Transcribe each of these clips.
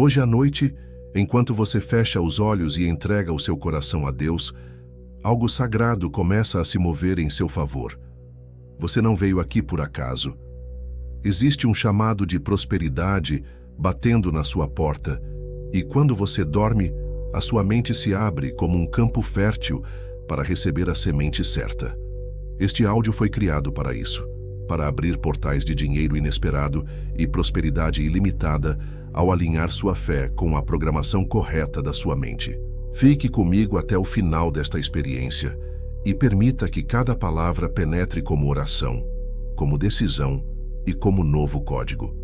Hoje à noite, enquanto você fecha os olhos e entrega o seu coração a Deus, algo sagrado começa a se mover em seu favor. Você não veio aqui por acaso. Existe um chamado de prosperidade batendo na sua porta, e quando você dorme, a sua mente se abre como um campo fértil para receber a semente certa. Este áudio foi criado para isso, para abrir portais de dinheiro inesperado e prosperidade ilimitada ao alinhar sua fé com a programação correta da sua mente. Fique comigo até o final desta experiência e permita que cada palavra penetre como oração, como decisão e como novo código.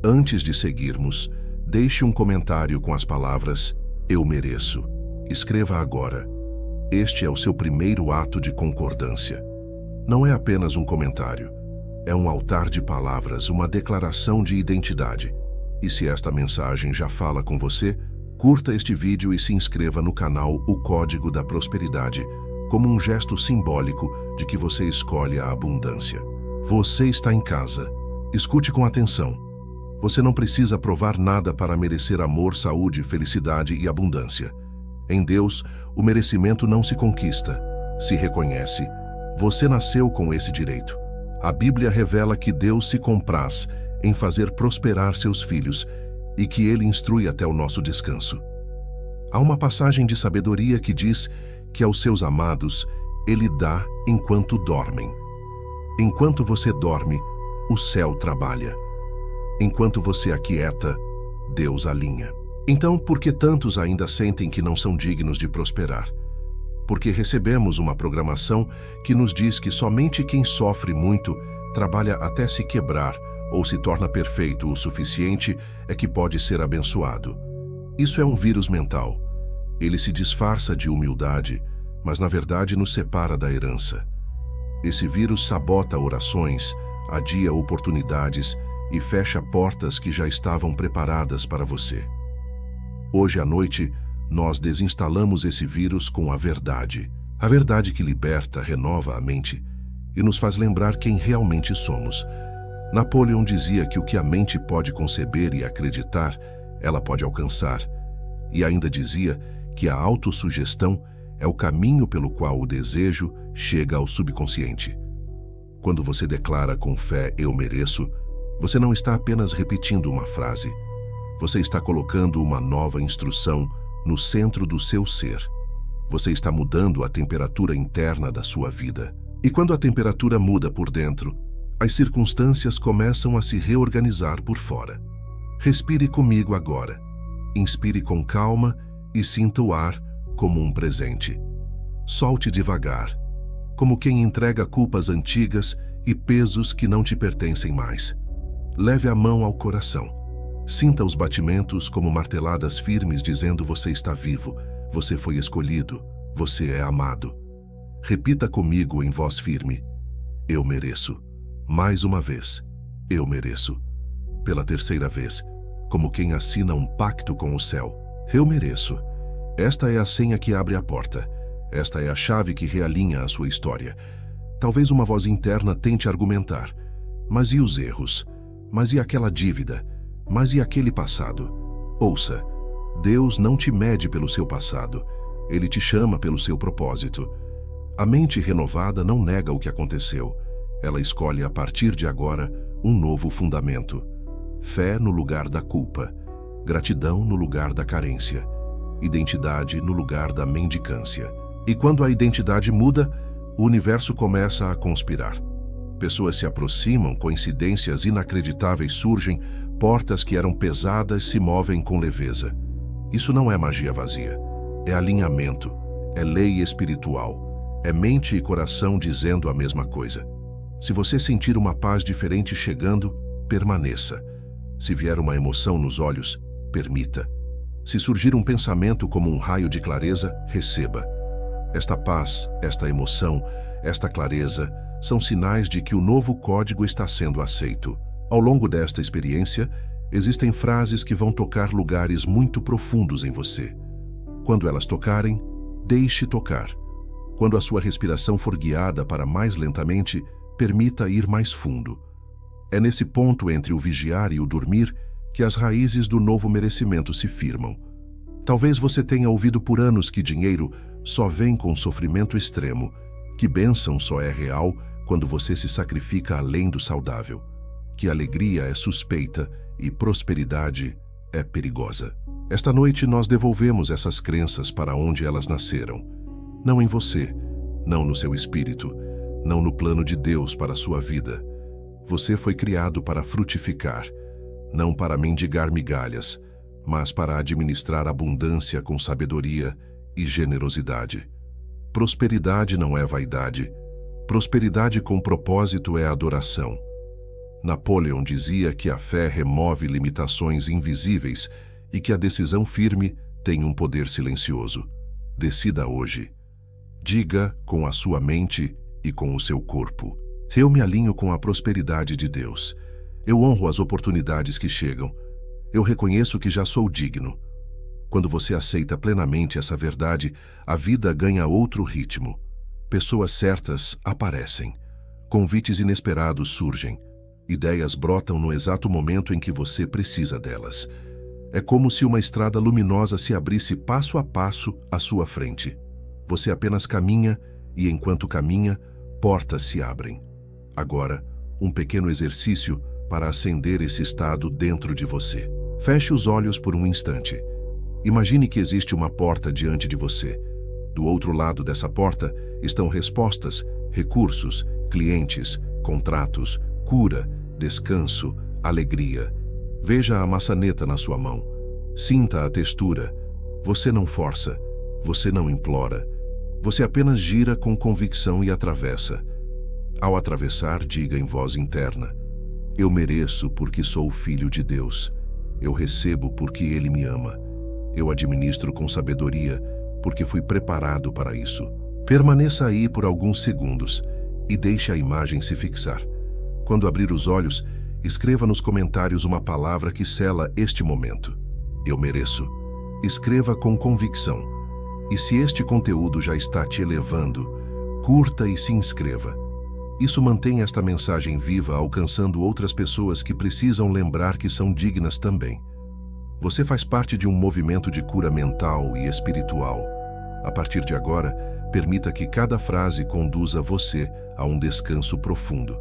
Antes de seguirmos, deixe um comentário com as palavras "Eu mereço". Escreva agora. Este é o seu primeiro ato de concordância. Não é apenas um comentário. É um altar de palavras, uma declaração de identidade. E se esta mensagem já fala com você, curta este vídeo e se inscreva no canal O Código da Prosperidade, como um gesto simbólico de que você escolhe a abundância. Você está em casa. Escute com atenção. Você não precisa provar nada para merecer amor, saúde, felicidade e abundância. Em Deus, o merecimento não se conquista, se reconhece. Você nasceu com esse direito. A Bíblia revela que Deus se compraz em fazer prosperar seus filhos e que Ele instrui até o nosso descanso. Há uma passagem de sabedoria que diz que aos seus amados Ele dá enquanto dormem. Enquanto você dorme, o céu trabalha. Enquanto você aquieta, Deus alinha. Então, por que tantos ainda sentem que não são dignos de prosperar? Porque recebemos uma programação que nos diz que somente quem sofre muito, trabalha até se quebrar ou se torna perfeito o suficiente é que pode ser abençoado. Isso é um vírus mental. Ele se disfarça de humildade, mas na verdade nos separa da herança. Esse vírus sabota orações, adia oportunidades e fecha portas que já estavam preparadas para você. Hoje à noite, nós desinstalamos esse vírus com a verdade que liberta, renova a mente e nos faz lembrar quem realmente somos. Napoleão dizia que o que a mente pode conceber e acreditar, ela pode alcançar, e ainda dizia que a autossugestão é o caminho pelo qual o desejo chega ao subconsciente. Quando você declara com fé "Eu mereço", você não está apenas repetindo uma frase, você está colocando uma nova instrução no centro do seu ser. Você está mudando a temperatura interna da sua vida. E quando a temperatura muda por dentro, as circunstâncias começam a se reorganizar por fora. Respire comigo agora. Inspire com calma e sinta o ar como um presente. Solte devagar, como quem entrega culpas antigas e pesos que não te pertencem mais. Leve a mão ao coração. Sinta os batimentos como marteladas firmes dizendo: você está vivo, você foi escolhido, você é amado. Repita comigo em voz firme: eu mereço. Mais uma vez, eu mereço. Pela terceira vez, como quem assina um pacto com o céu: eu mereço. Esta é a senha que abre a porta. Esta é a chave que realinha a sua história. Talvez uma voz interna tente argumentar: mas e os erros? Mas e aquela dívida? Mas e aquele passado? Ouça, Deus não te mede pelo seu passado, Ele te chama pelo seu propósito. A mente renovada não nega o que aconteceu, ela escolhe a partir de agora um novo fundamento. Fé no lugar da culpa, gratidão no lugar da carência, identidade no lugar da mendicância. E quando a identidade muda, o universo começa a conspirar. Pessoas se aproximam, coincidências inacreditáveis surgem, portas que eram pesadas se movem com leveza. Isso não é magia vazia. É alinhamento, é lei espiritual, é mente e coração dizendo a mesma coisa. Se você sentir uma paz diferente chegando, permaneça. Se vier uma emoção nos olhos, permita. Se surgir um pensamento como um raio de clareza, receba. Esta paz, esta emoção, esta clareza são sinais de que o novo código está sendo aceito. Ao longo desta experiência, existem frases que vão tocar lugares muito profundos em você. Quando elas tocarem, deixe tocar. Quando a sua respiração for guiada para mais lentamente, permita ir mais fundo. É nesse ponto entre o vigiar e o dormir que as raízes do novo merecimento se firmam. Talvez você tenha ouvido por anos que dinheiro só vem com sofrimento extremo, que bênção só é real quando você se sacrifica além do saudável, que alegria é suspeita e prosperidade é perigosa. Esta noite nós devolvemos essas crenças para onde elas nasceram. Não em você, não no seu espírito, não no plano de Deus para a sua vida. Você foi criado para frutificar, não para mendigar migalhas, mas para administrar abundância com sabedoria e generosidade. Prosperidade não é vaidade. Prosperidade com propósito é adoração. Napoleão dizia que a fé remove limitações invisíveis e que a decisão firme tem um poder silencioso. Decida hoje. Diga com a sua mente e com o seu corpo: eu me alinho com a prosperidade de Deus. Eu honro as oportunidades que chegam. Eu reconheço que já sou digno. Quando você aceita plenamente essa verdade, a vida ganha outro ritmo. Pessoas certas aparecem. Convites inesperados surgem. Ideias brotam no exato momento em que você precisa delas. É como se uma estrada luminosa se abrisse passo a passo à sua frente. Você apenas caminha e, enquanto caminha, portas se abrem. Agora, um pequeno exercício para acender esse estado dentro de você. Feche os olhos por um instante. Imagine que existe uma porta diante de você. Do outro lado dessa porta estão respostas, recursos, clientes, contratos, cura, descanso, alegria. Veja a maçaneta na sua mão. Sinta a textura. Você não força. Você não implora. Você apenas gira com convicção e atravessa. Ao atravessar, diga em voz interna: eu mereço porque sou filho de Deus. Eu recebo porque Ele me ama. Eu administro com sabedoria porque fui preparado para isso. Permaneça aí por alguns segundos e deixe a imagem se fixar. Quando abrir os olhos, escreva nos comentários uma palavra que sela este momento. Eu mereço. Escreva com convicção. E se este conteúdo já está te elevando, curta e se inscreva. Isso mantém esta mensagem viva, alcançando outras pessoas que precisam lembrar que são dignas também. Você faz parte de um movimento de cura mental e espiritual. A partir de agora, permita que cada frase conduza você a um descanso profundo.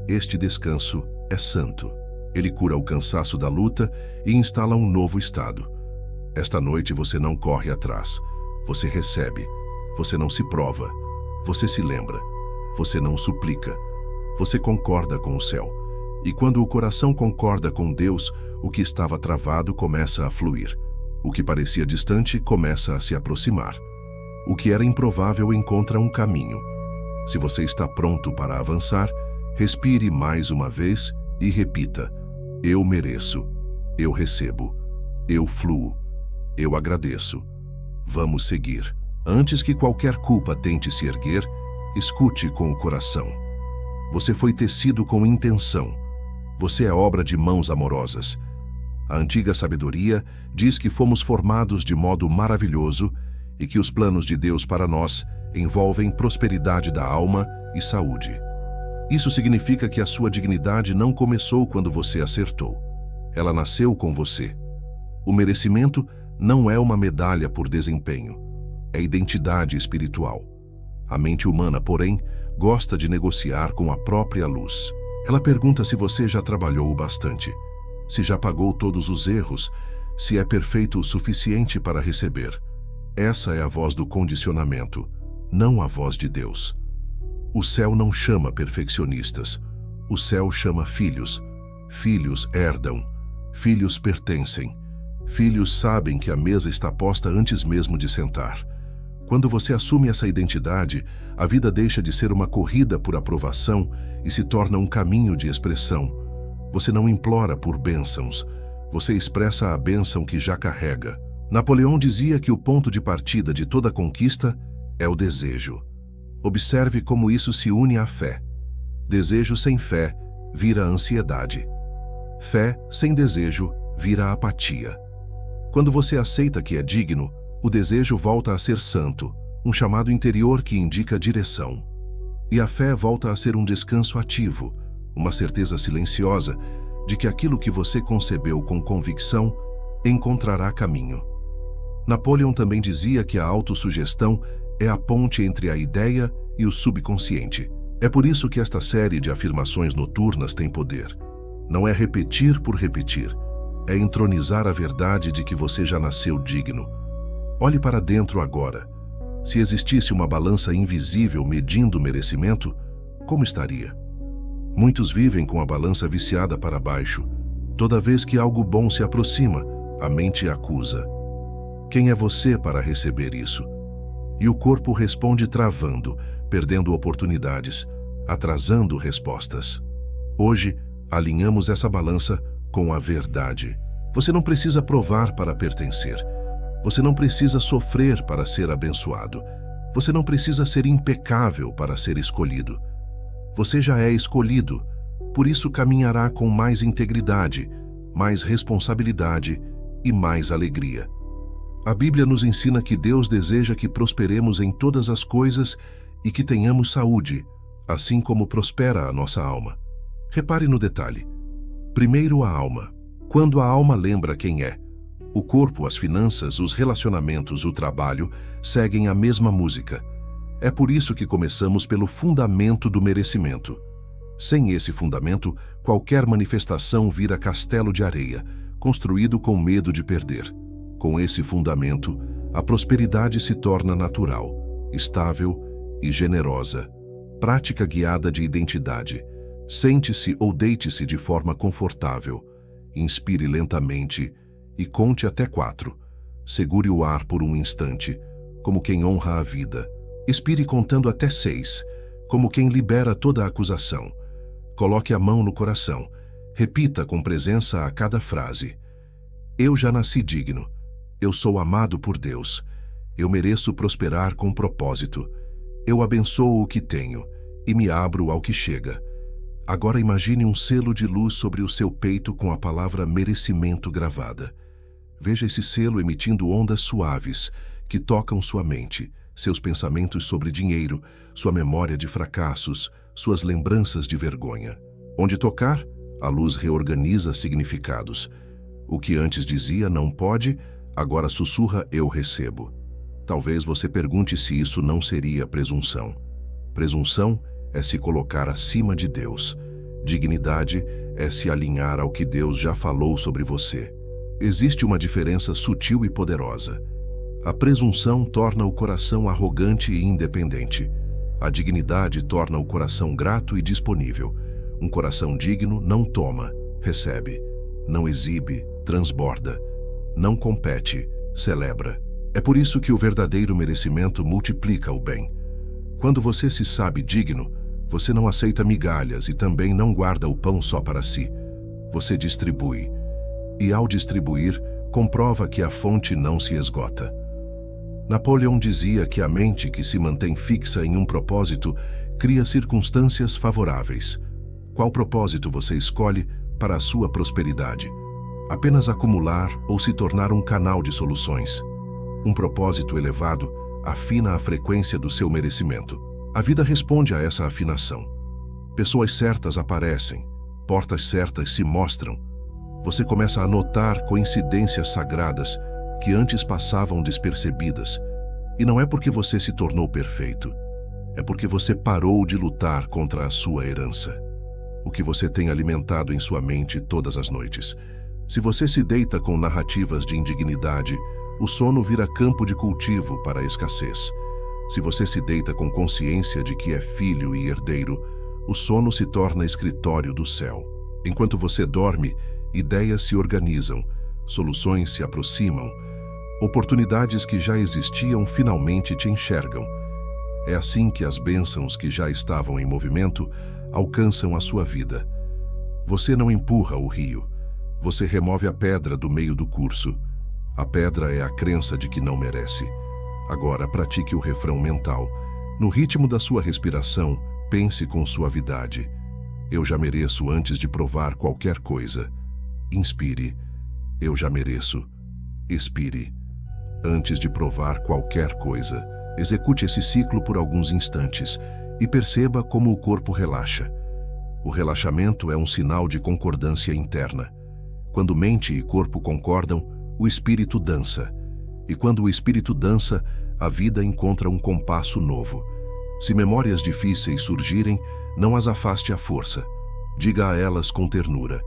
Este descanso é santo. Ele cura o cansaço da luta e instala um novo estado. Esta noite você não corre atrás. Você recebe. Você não se prova. Você se lembra. Você não suplica. Você concorda com o céu. E quando o coração concorda com Deus, o que estava travado começa a fluir. O que parecia distante começa a se aproximar. O que era improvável encontra um caminho. Se você está pronto para avançar, respire mais uma vez e repita: eu mereço, eu recebo, eu fluo, eu agradeço. Vamos seguir. Antes que qualquer culpa tente se erguer, escute com o coração. Você foi tecido com intenção. Você é obra de mãos amorosas. A antiga sabedoria diz que fomos formados de modo maravilhoso e que os planos de Deus para nós envolvem prosperidade da alma e saúde. Isso significa que a sua dignidade não começou quando você acertou. Ela nasceu com você. O merecimento não é uma medalha por desempenho. É identidade espiritual. A mente humana, porém, gosta de negociar com a própria luz. Ela pergunta se você já trabalhou o bastante, se já pagou todos os erros, se é perfeito o suficiente para receber. Essa é a voz do condicionamento, não a voz de Deus. O céu não chama perfeccionistas. O céu chama filhos. Filhos herdam. Filhos pertencem. Filhos sabem que a mesa está posta antes mesmo de sentar. Quando você assume essa identidade, a vida deixa de ser uma corrida por aprovação e se torna um caminho de expressão. Você não implora por bênçãos. Você expressa a bênção que já carrega. Napoleão dizia que o ponto de partida de toda conquista é o desejo. Observe como isso se une à fé. Desejo sem fé vira ansiedade. Fé sem desejo vira apatia. Quando você aceita que é digno, o desejo volta a ser santo, um chamado interior que indica direção. E a fé volta a ser um descanso ativo, uma certeza silenciosa de que aquilo que você concebeu com convicção encontrará caminho. Napoleon também dizia que a autossugestão é a ponte entre a ideia e o subconsciente. É por isso que esta série de afirmações noturnas tem poder. Não é repetir por repetir, é entronizar a verdade de que você já nasceu digno. Olhe para dentro agora. Se existisse uma balança invisível medindo o merecimento, como estaria? Muitos vivem com a balança viciada para baixo. Toda vez que algo bom se aproxima, a mente acusa. Quem é você para receber isso? E o corpo responde travando, perdendo oportunidades, atrasando respostas. Hoje, alinhamos essa balança com a verdade. Você não precisa provar para pertencer. Você não precisa sofrer para ser abençoado. Você não precisa ser impecável para ser escolhido. Você já é escolhido, por isso caminhará com mais integridade, mais responsabilidade e mais alegria. A Bíblia nos ensina que Deus deseja que prosperemos em todas as coisas e que tenhamos saúde, assim como prospera a nossa alma. Repare no detalhe. Primeiro a alma. Quando a alma lembra quem é, o corpo, as finanças, os relacionamentos, o trabalho seguem a mesma música. É por isso que começamos pelo fundamento do merecimento. Sem esse fundamento, qualquer manifestação vira castelo de areia, construído com medo de perder. Com esse fundamento, a prosperidade se torna natural, estável e generosa. Prática guiada de identidade. Sente-se ou deite-se de forma confortável. Inspire lentamente e conte até 4. Segure o ar por um instante, como quem honra a vida. Expire contando até 6, como quem libera toda a acusação. Coloque a mão no coração. Repita com presença a cada frase. Eu já nasci digno. Eu sou amado por Deus. Eu mereço prosperar com propósito. Eu abençoo o que tenho e me abro ao que chega. Agora imagine um selo de luz sobre o seu peito com a palavra merecimento gravada. Veja esse selo emitindo ondas suaves que tocam sua mente, seus pensamentos sobre dinheiro, sua memória de fracassos, suas lembranças de vergonha. Onde tocar, a luz reorganiza significados. O que antes dizia não pode, agora sussurra eu recebo. Talvez você pergunte se isso não seria presunção. Presunção é se colocar acima de Deus. Dignidade é se alinhar ao que Deus já falou sobre você. Existe uma diferença sutil e poderosa. A presunção torna o coração arrogante e independente. A dignidade torna o coração grato e disponível. Um coração digno não toma, recebe. Não exibe, transborda. Não compete, celebra. É por isso que o verdadeiro merecimento multiplica o bem. Quando você se sabe digno, você não aceita migalhas e também não guarda o pão só para si. Você distribui. E ao distribuir, comprova que a fonte não se esgota. Napoleon dizia que a mente que se mantém fixa em um propósito cria circunstâncias favoráveis. Qual propósito você escolhe para a sua prosperidade? Apenas acumular ou se tornar um canal de soluções? Um propósito elevado afina a frequência do seu merecimento. A vida responde a essa afinação. Pessoas certas aparecem, portas certas se mostram. Você começa a notar coincidências sagradas que antes passavam despercebidas. E não é porque você se tornou perfeito, é porque você parou de lutar contra a sua herança. O que você tem alimentado em sua mente todas as noites. Se você se deita com narrativas de indignidade, o sono vira campo de cultivo para a escassez. Se você se deita com consciência de que é filho e herdeiro, o sono se torna escritório do céu. Enquanto você dorme, ideias se organizam, soluções se aproximam, oportunidades que já existiam finalmente te enxergam. É assim que as bênçãos que já estavam em movimento alcançam a sua vida. Você não empurra o rio, você remove a pedra do meio do curso. A pedra é a crença de que não merece. Agora pratique o refrão mental. No ritmo da sua respiração, pense com suavidade. Eu já mereço antes de provar qualquer coisa. Inspire. Eu já mereço. Expire. Antes de provar qualquer coisa. Execute esse ciclo por alguns instantes e perceba como o corpo relaxa. O relaxamento é um sinal de concordância interna. Quando mente e corpo concordam, o espírito dança. E quando o espírito dança, a vida encontra um compasso novo. Se memórias difíceis surgirem, não as afaste à força. Diga a elas com ternura: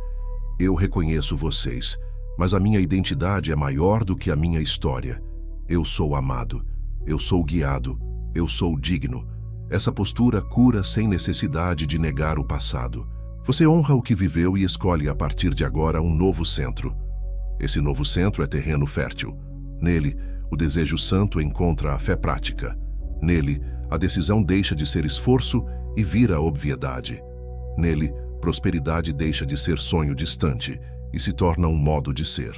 eu reconheço vocês, mas a minha identidade é maior do que a minha história. Eu sou amado, eu sou guiado, eu sou digno. Essa postura cura sem necessidade de negar o passado. Você honra o que viveu e escolhe a partir de agora um novo centro. Esse novo centro é terreno fértil. Nele, o desejo santo encontra a fé prática. Nele, a decisão deixa de ser esforço e vira obviedade. Nele, prosperidade deixa de ser sonho distante e se torna um modo de ser.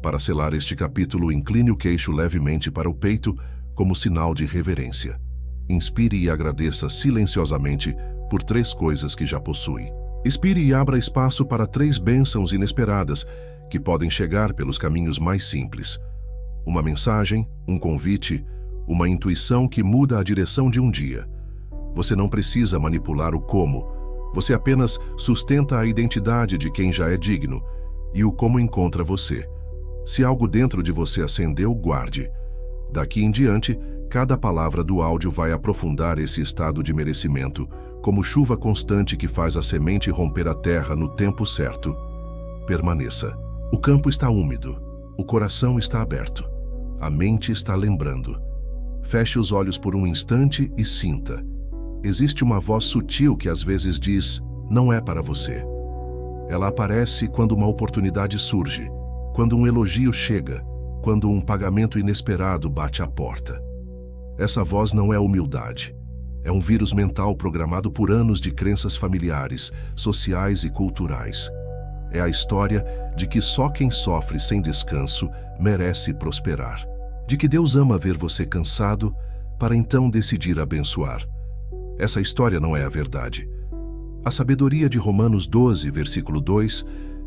Para selar este capítulo, incline o queixo levemente para o peito como sinal de reverência. Inspire e agradeça silenciosamente por 3 coisas que já possui. Expire e abra espaço para 3 bênçãos inesperadas que podem chegar pelos caminhos mais simples. Uma mensagem, um convite, uma intuição que muda a direção de um dia. Você não precisa manipular o como, você apenas sustenta a identidade de quem já é digno e o como encontra você. Se algo dentro de você acendeu, guarde. Daqui em diante, cada palavra do áudio vai aprofundar esse estado de merecimento, como chuva constante que faz a semente romper a terra no tempo certo. Permaneça. O campo está úmido, o coração está aberto, a mente está lembrando. Feche os olhos por um instante e sinta. Existe uma voz sutil que às vezes diz: não é para você. Ela aparece quando uma oportunidade surge, quando um elogio chega, quando um pagamento inesperado bate à porta. Essa voz não é humildade. É um vírus mental programado por anos de crenças familiares, sociais e culturais. É a história de que só quem sofre sem descanso merece prosperar. De que Deus ama ver você cansado para então decidir abençoar. Essa história não é a verdade. A sabedoria de Romanos 12, versículo 2,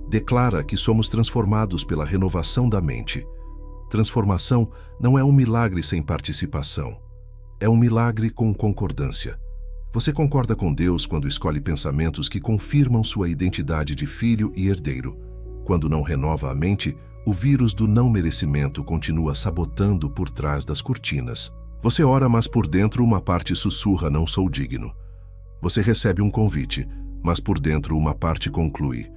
declara que somos transformados pela renovação da mente. Transformação não é um milagre sem participação. É um milagre com concordância. Você concorda com Deus quando escolhe pensamentos que confirmam sua identidade de filho e herdeiro. Quando não renova a mente, o vírus do não merecimento continua sabotando por trás das cortinas. Você ora, mas por dentro uma parte sussurra: não sou digno. Você recebe um convite, mas por dentro uma parte conclui: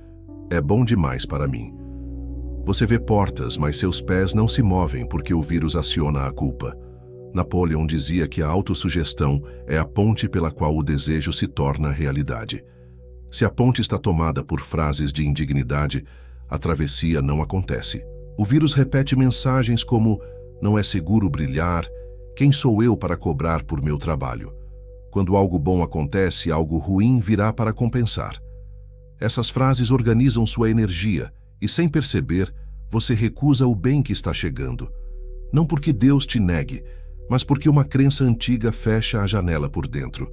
é bom demais para mim. Você vê portas, mas seus pés não se movem porque o vírus aciona a culpa. Napoleão dizia que a autossugestão é a ponte pela qual o desejo se torna realidade. Se a ponte está tomada por frases de indignidade, a travessia não acontece. O vírus repete mensagens como: não é seguro brilhar, quem sou eu para cobrar por meu trabalho? Quando algo bom acontece, algo ruim virá para compensar. Essas frases organizam sua energia e, sem perceber, você recusa o bem que está chegando. Não porque Deus te negue, mas porque uma crença antiga fecha a janela por dentro.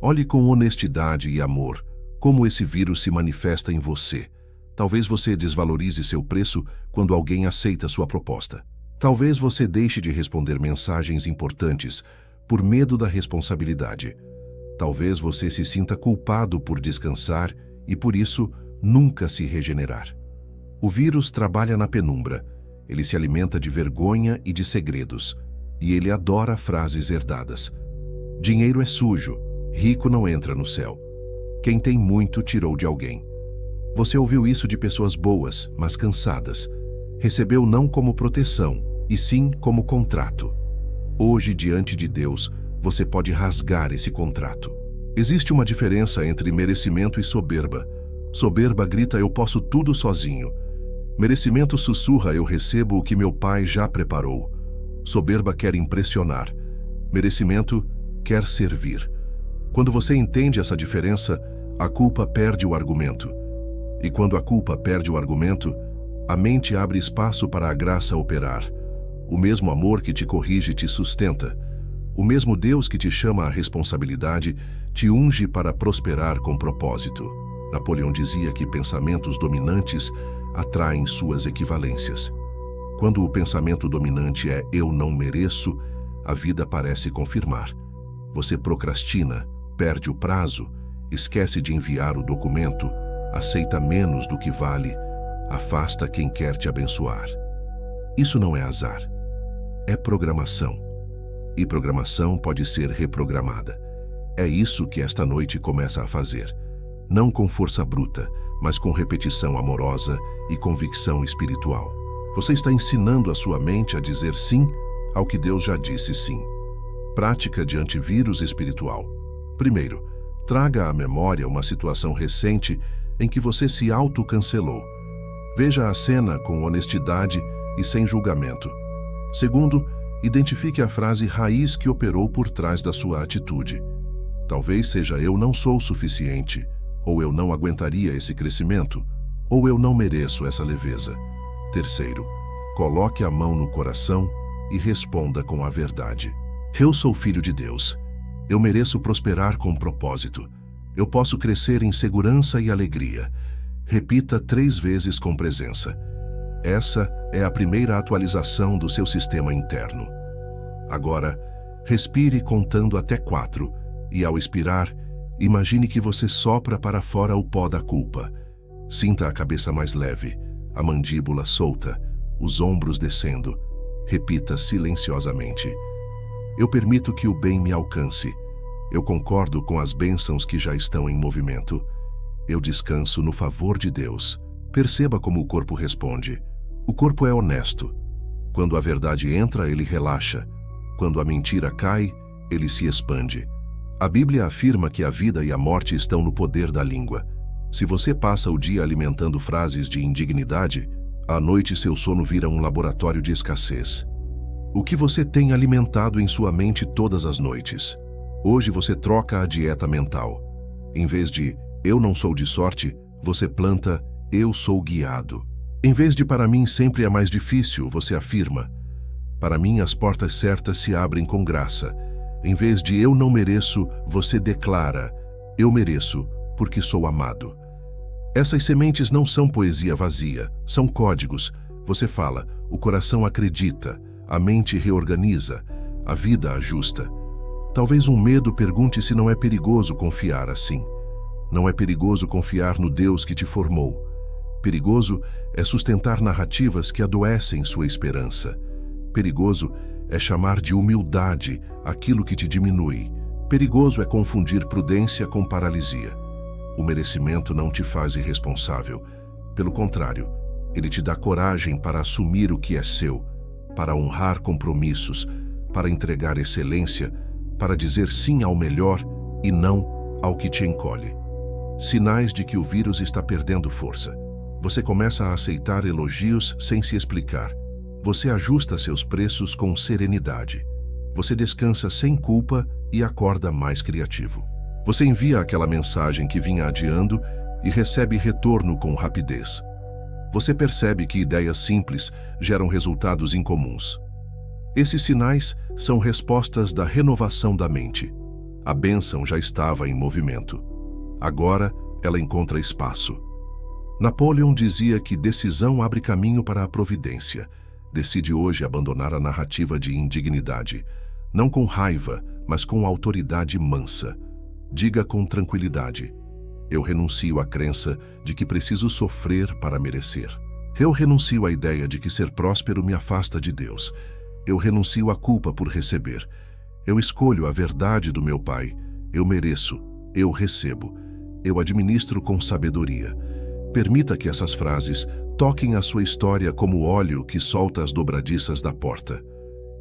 Olhe com honestidade e amor como esse vírus se manifesta em você. Talvez você desvalorize seu preço quando alguém aceita sua proposta. Talvez você deixe de responder mensagens importantes por medo da responsabilidade. Talvez você se sinta culpado por descansar e, por isso, nunca se regenerar. O vírus trabalha na penumbra. Ele se alimenta de vergonha e de segredos. E ele adora frases herdadas. Dinheiro é sujo, rico não entra no céu. Quem tem muito tirou de alguém. Você ouviu isso de pessoas boas, mas cansadas. Recebeu não como proteção, e sim como contrato. Hoje, diante de Deus, você pode rasgar esse contrato. Existe uma diferença entre merecimento e soberba. Soberba grita: eu posso tudo sozinho. Merecimento sussurra: eu recebo o que meu pai já preparou. Soberba quer impressionar. Merecimento quer servir. Quando você entende essa diferença, a culpa perde o argumento. E quando a culpa perde o argumento, a mente abre espaço para a graça operar. O mesmo amor que te corrige te sustenta. O mesmo Deus que te chama à responsabilidade te unge para prosperar com propósito. Napoleão dizia que pensamentos dominantes atraem suas equivalências. Quando o pensamento dominante é eu não mereço, a vida parece confirmar. Você procrastina, perde o prazo esquece de enviar o documento, aceita menos do que vale, afasta quem quer te abençoar. Isso não é azar, é programação. E programação pode ser reprogramada. É isso que esta noite começa a fazer. Não com força bruta, mas com repetição amorosa e convicção espiritual. Você está ensinando a sua mente a dizer sim ao que Deus já disse sim. Prática de antivírus espiritual. Primeiro, traga à memória uma situação recente em que você se autocancelou. Veja a cena com honestidade e sem julgamento. Segundo, identifique a frase raiz que operou por trás da sua atitude. Talvez seja eu não sou suficiente, ou eu não aguentaria esse crescimento, ou eu não mereço essa leveza. Terceiro, coloque a mão no coração e responda com a verdade. Eu sou filho de Deus. Eu mereço prosperar com propósito. Eu posso crescer em segurança e alegria. Repita 3 vezes com presença. Essa é a primeira atualização do seu sistema interno. Agora, respire contando até 4 e, ao expirar, imagine que você sopra para fora o pó da culpa. Sinta a cabeça mais leve, a mandíbula solta, os ombros descendo. Repita silenciosamente. Eu permito que o bem me alcance. Eu concordo com as bênçãos que já estão em movimento. Eu descanso no favor de Deus. Perceba como o corpo responde. O corpo é honesto. Quando a verdade entra, ele relaxa. Quando a mentira cai, ele se expande. A Bíblia afirma que a vida e a morte estão no poder da língua. Se você passa o dia alimentando frases de indignidade, à noite seu sono vira um laboratório de escassez. O que você tem alimentado em sua mente todas as noites? Hoje você troca a dieta mental. Em vez de eu não sou de sorte, você planta eu sou guiado. Em vez de para mim sempre é mais difícil, você afirma para mim as portas certas se abrem com graça. Em vez de eu não mereço, você declara eu mereço porque sou amado. Essas sementes não são poesia vazia, são códigos. Você fala, o coração acredita, a mente reorganiza, a vida ajusta. Talvez um medo pergunte se não é perigoso confiar assim. Não é perigoso confiar no Deus que te formou. Perigoso é sustentar narrativas que adoecem sua esperança. Perigoso é chamar de humildade aquilo que te diminui. Perigoso é confundir prudência com paralisia. O merecimento não te faz irresponsável. Pelo contrário, ele te dá coragem para assumir o que é seu, para honrar compromissos, para entregar excelência, para dizer sim ao melhor e não ao que te encolhe. Sinais de que o vírus está perdendo força. Você começa a aceitar elogios sem se explicar. Você ajusta seus preços com serenidade. Você descansa sem culpa e acorda mais criativo. Você envia aquela mensagem que vinha adiando e recebe retorno com rapidez. Você percebe que ideias simples geram resultados incomuns. Esses sinais são respostas da renovação da mente. A bênção já estava em movimento. Agora, ela encontra espaço. Napoleão dizia que decisão abre caminho para a providência. Decide hoje abandonar a narrativa de indignidade, não com raiva, mas com autoridade mansa. Diga com tranquilidade: eu renuncio à crença de que preciso sofrer para merecer. Eu renuncio à ideia de que ser próspero me afasta de Deus. Eu renuncio à culpa por receber. Eu escolho a verdade do meu Pai. Eu mereço, eu recebo. Eu administro com sabedoria. Permita que essas frases toquem a sua história como óleo que solta as dobradiças da porta.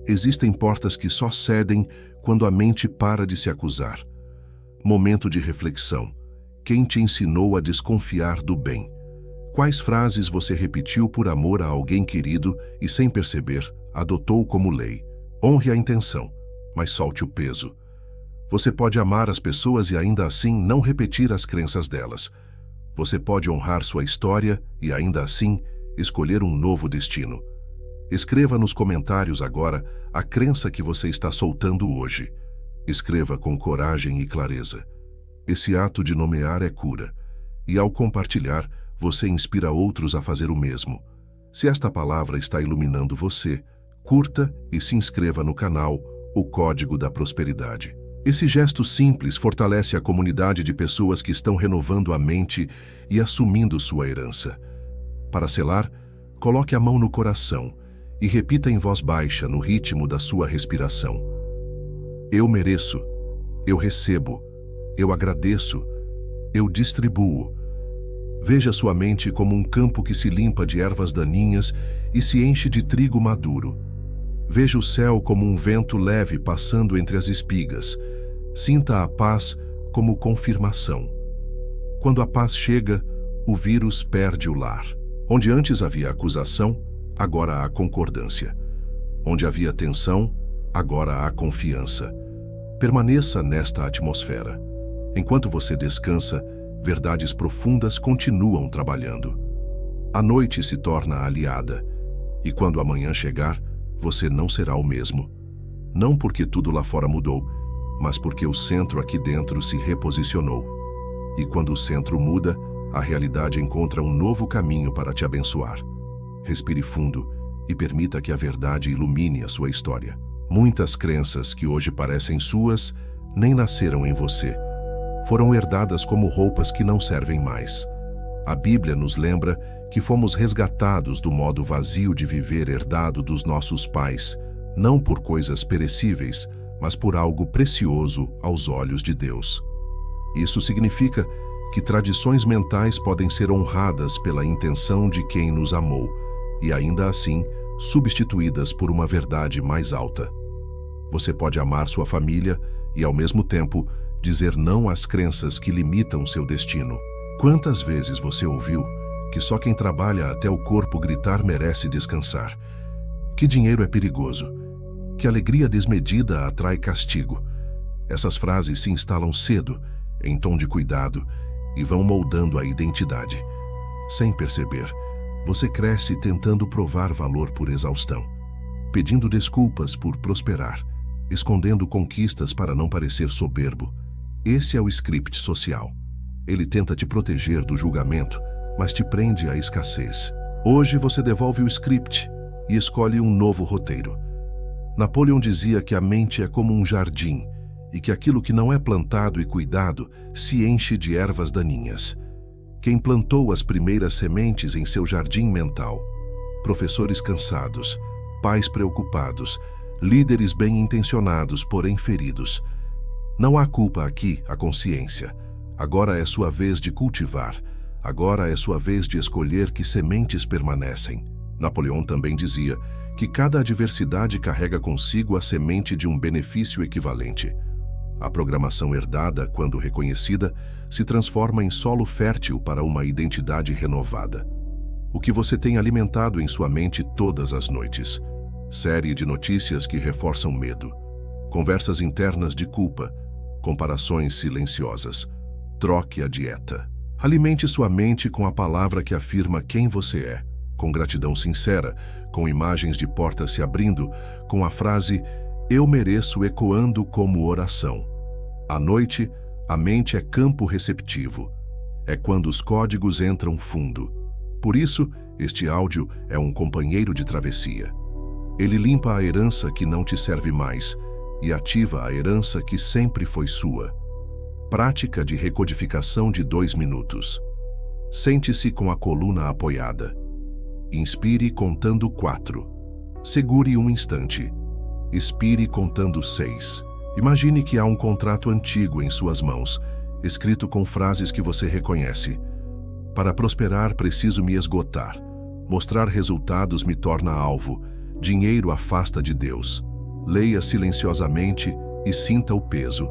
Existem portas que só cedem quando a mente para de se acusar. Momento de reflexão. Quem te ensinou a desconfiar do bem? Quais frases você repetiu por amor a alguém querido e, sem perceber, adotou como lei? Honre a intenção, mas solte o peso. Você pode amar as pessoas e ainda assim não repetir as crenças delas. Você pode honrar sua história e ainda assim escolher um novo destino. Escreva nos comentários agora a crença que você está soltando hoje. Escreva com coragem e clareza. Esse ato de nomear é cura. E ao compartilhar, você inspira outros a fazer o mesmo. Se esta palavra está iluminando você, curta e se inscreva no canal O Código da Prosperidade. Esse gesto simples fortalece a comunidade de pessoas que estão renovando a mente e assumindo sua herança. Para selar, coloque a mão no coração e repita em voz baixa, no ritmo da sua respiração: eu mereço, eu recebo, eu agradeço, eu distribuo. Veja sua mente como um campo que se limpa de ervas daninhas e se enche de trigo maduro. Veja o céu como um vento leve passando entre as espigas. Sinta a paz como confirmação. Quando a paz chega, o vírus perde o lar. Onde antes havia acusação, agora há concordância. Onde havia tensão, agora há confiança. Permaneça nesta atmosfera. Enquanto você descansa, verdades profundas continuam trabalhando. A noite se torna aliada, e quando amanhã chegar, você não será o mesmo. Não porque tudo lá fora mudou, mas porque o centro aqui dentro se reposicionou. E quando o centro muda, a realidade encontra um novo caminho para te abençoar. Respire fundo e permita que a verdade ilumine a sua história. Muitas crenças que hoje parecem suas nem nasceram em você. Foram herdadas como roupas que não servem mais. A Bíblia nos lembra que fomos resgatados do modo vazio de viver herdado dos nossos pais, não por coisas perecíveis, mas por algo precioso aos olhos de Deus. Isso significa que tradições mentais podem ser honradas pela intenção de quem nos amou e, ainda assim, substituídas por uma verdade mais alta. Você pode amar sua família e, ao mesmo tempo, dizer não às crenças que limitam seu destino. Quantas vezes você ouviu que só quem trabalha até o corpo gritar merece descansar? Que dinheiro é perigoso? Que alegria desmedida atrai castigo? Essas frases se instalam cedo, em tom de cuidado, e vão moldando a identidade. Sem perceber, você cresce tentando provar valor por exaustão, pedindo desculpas por prosperar, escondendo conquistas para não parecer soberbo. Esse é o script social. Ele tenta te proteger do julgamento, mas te prende à escassez. Hoje você devolve o script e escolhe um novo roteiro. Napoleão dizia que a mente é como um jardim e que aquilo que não é plantado e cuidado se enche de ervas daninhas. Quem plantou as primeiras sementes em seu jardim mental? Professores cansados, pais preocupados, líderes bem-intencionados, porém feridos. Não há culpa aqui, a consciência. Agora é sua vez de cultivar. Agora é sua vez de escolher que sementes permanecem. Napoleão também dizia que cada adversidade carrega consigo a semente de um benefício equivalente. A programação herdada, quando reconhecida, se transforma em solo fértil para uma identidade renovada. O que você tem alimentado em sua mente todas as noites? Série de notícias que reforçam medo, conversas internas de culpa, comparações silenciosas. Troque a dieta. Alimente sua mente com a palavra que afirma quem você é, com gratidão sincera, com imagens de portas se abrindo, com a frase "eu mereço" ecoando como oração. À noite, a mente é campo receptivo. É quando os códigos entram fundo. Por isso, este áudio é um companheiro de travessia. Ele limpa a herança que não te serve mais e ativa a herança que sempre foi sua. Prática de recodificação de 2 minutos. Sente-se com a coluna apoiada. Inspire contando 4. Segure um instante. Expire contando 6. Imagine que há um contrato antigo em suas mãos, escrito com frases que você reconhece. Para prosperar, preciso me esgotar. Mostrar resultados me torna alvo. Dinheiro afasta de Deus. Leia silenciosamente e sinta o peso.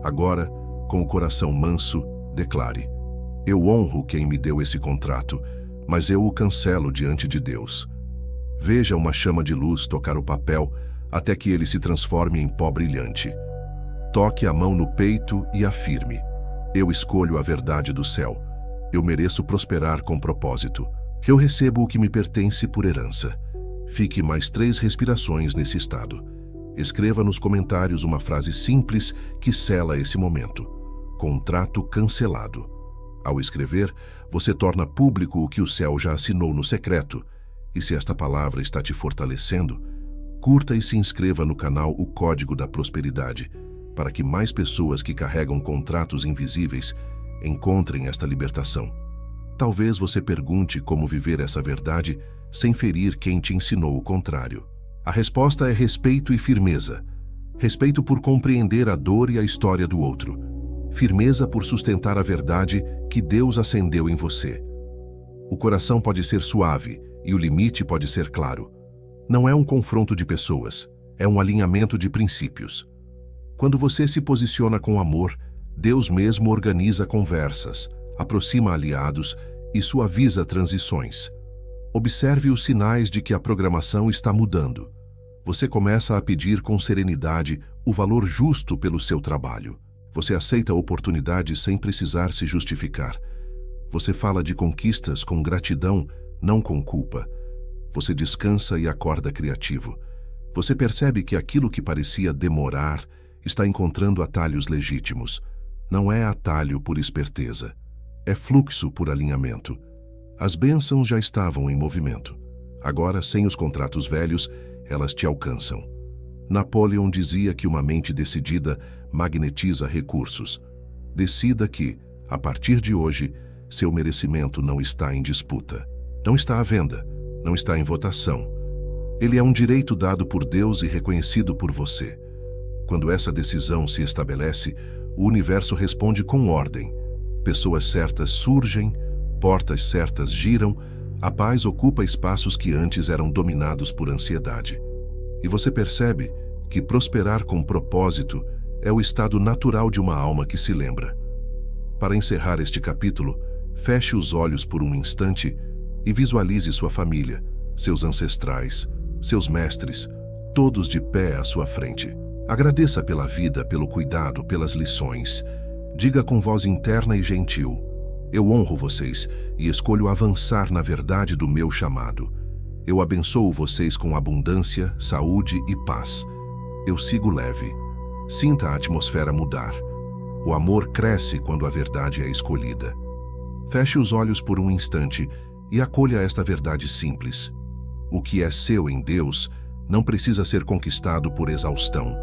Agora, com o coração manso, declare: eu honro quem me deu esse contrato, mas eu o cancelo diante de Deus. Veja uma chama de luz tocar o papel até que ele se transforme em pó brilhante. Toque a mão no peito e afirme: eu escolho a verdade do céu. Eu mereço prosperar com propósito. Eu recebo o que me pertence por herança. Fique mais 3 respirações nesse estado. Escreva nos comentários uma frase simples que sela esse momento. Contrato cancelado. Ao escrever, você torna público o que o céu já assinou no secreto. E se esta palavra está te fortalecendo, curta e se inscreva no canal O Código da Prosperidade. para que mais pessoas que carregam contratos invisíveis encontrem esta libertação. Talvez você pergunte como viver essa verdade sem ferir quem te ensinou o contrário. A resposta é respeito e firmeza. Respeito por compreender a dor e a história do outro. Firmeza por sustentar a verdade que Deus acendeu em você. O coração pode ser suave e o limite pode ser claro. Não é um confronto de pessoas, é um alinhamento de princípios. Quando você se posiciona com amor, Deus mesmo organiza conversas, aproxima aliados e suaviza transições. Observe os sinais de que a programação está mudando. Você começa a pedir com serenidade o valor justo pelo seu trabalho. Você aceita oportunidades sem precisar se justificar. Você fala de conquistas com gratidão, não com culpa. Você descansa e acorda criativo. Você percebe que aquilo que parecia demorar está encontrando atalhos legítimos. Não é atalho por esperteza. É fluxo por alinhamento. As bênçãos já estavam em movimento. Agora, sem os contratos velhos, elas te alcançam. Napoleão dizia que uma mente decidida magnetiza recursos. Decida que, a partir de hoje, seu merecimento não está em disputa. Não está à venda, não está em votação. Ele é um direito dado por Deus e reconhecido por você. Quando essa decisão se estabelece, o universo responde com ordem. Pessoas certas surgem, portas certas giram, a paz ocupa espaços que antes eram dominados por ansiedade. E você percebe que prosperar com propósito é o estado natural de uma alma que se lembra. Para encerrar este capítulo, feche os olhos por um instante e visualize sua família, seus ancestrais, seus mestres, todos de pé à sua frente. Agradeça pela vida, pelo cuidado, pelas lições. Diga com voz interna e gentil: eu honro vocês e escolho avançar na verdade do meu chamado. Eu abençoo vocês com abundância, saúde e paz. Eu sigo leve. Sinta a atmosfera mudar. O amor cresce quando a verdade é escolhida. Feche os olhos por um instante e acolha esta verdade simples. O que é seu em Deus não precisa ser conquistado por exaustão.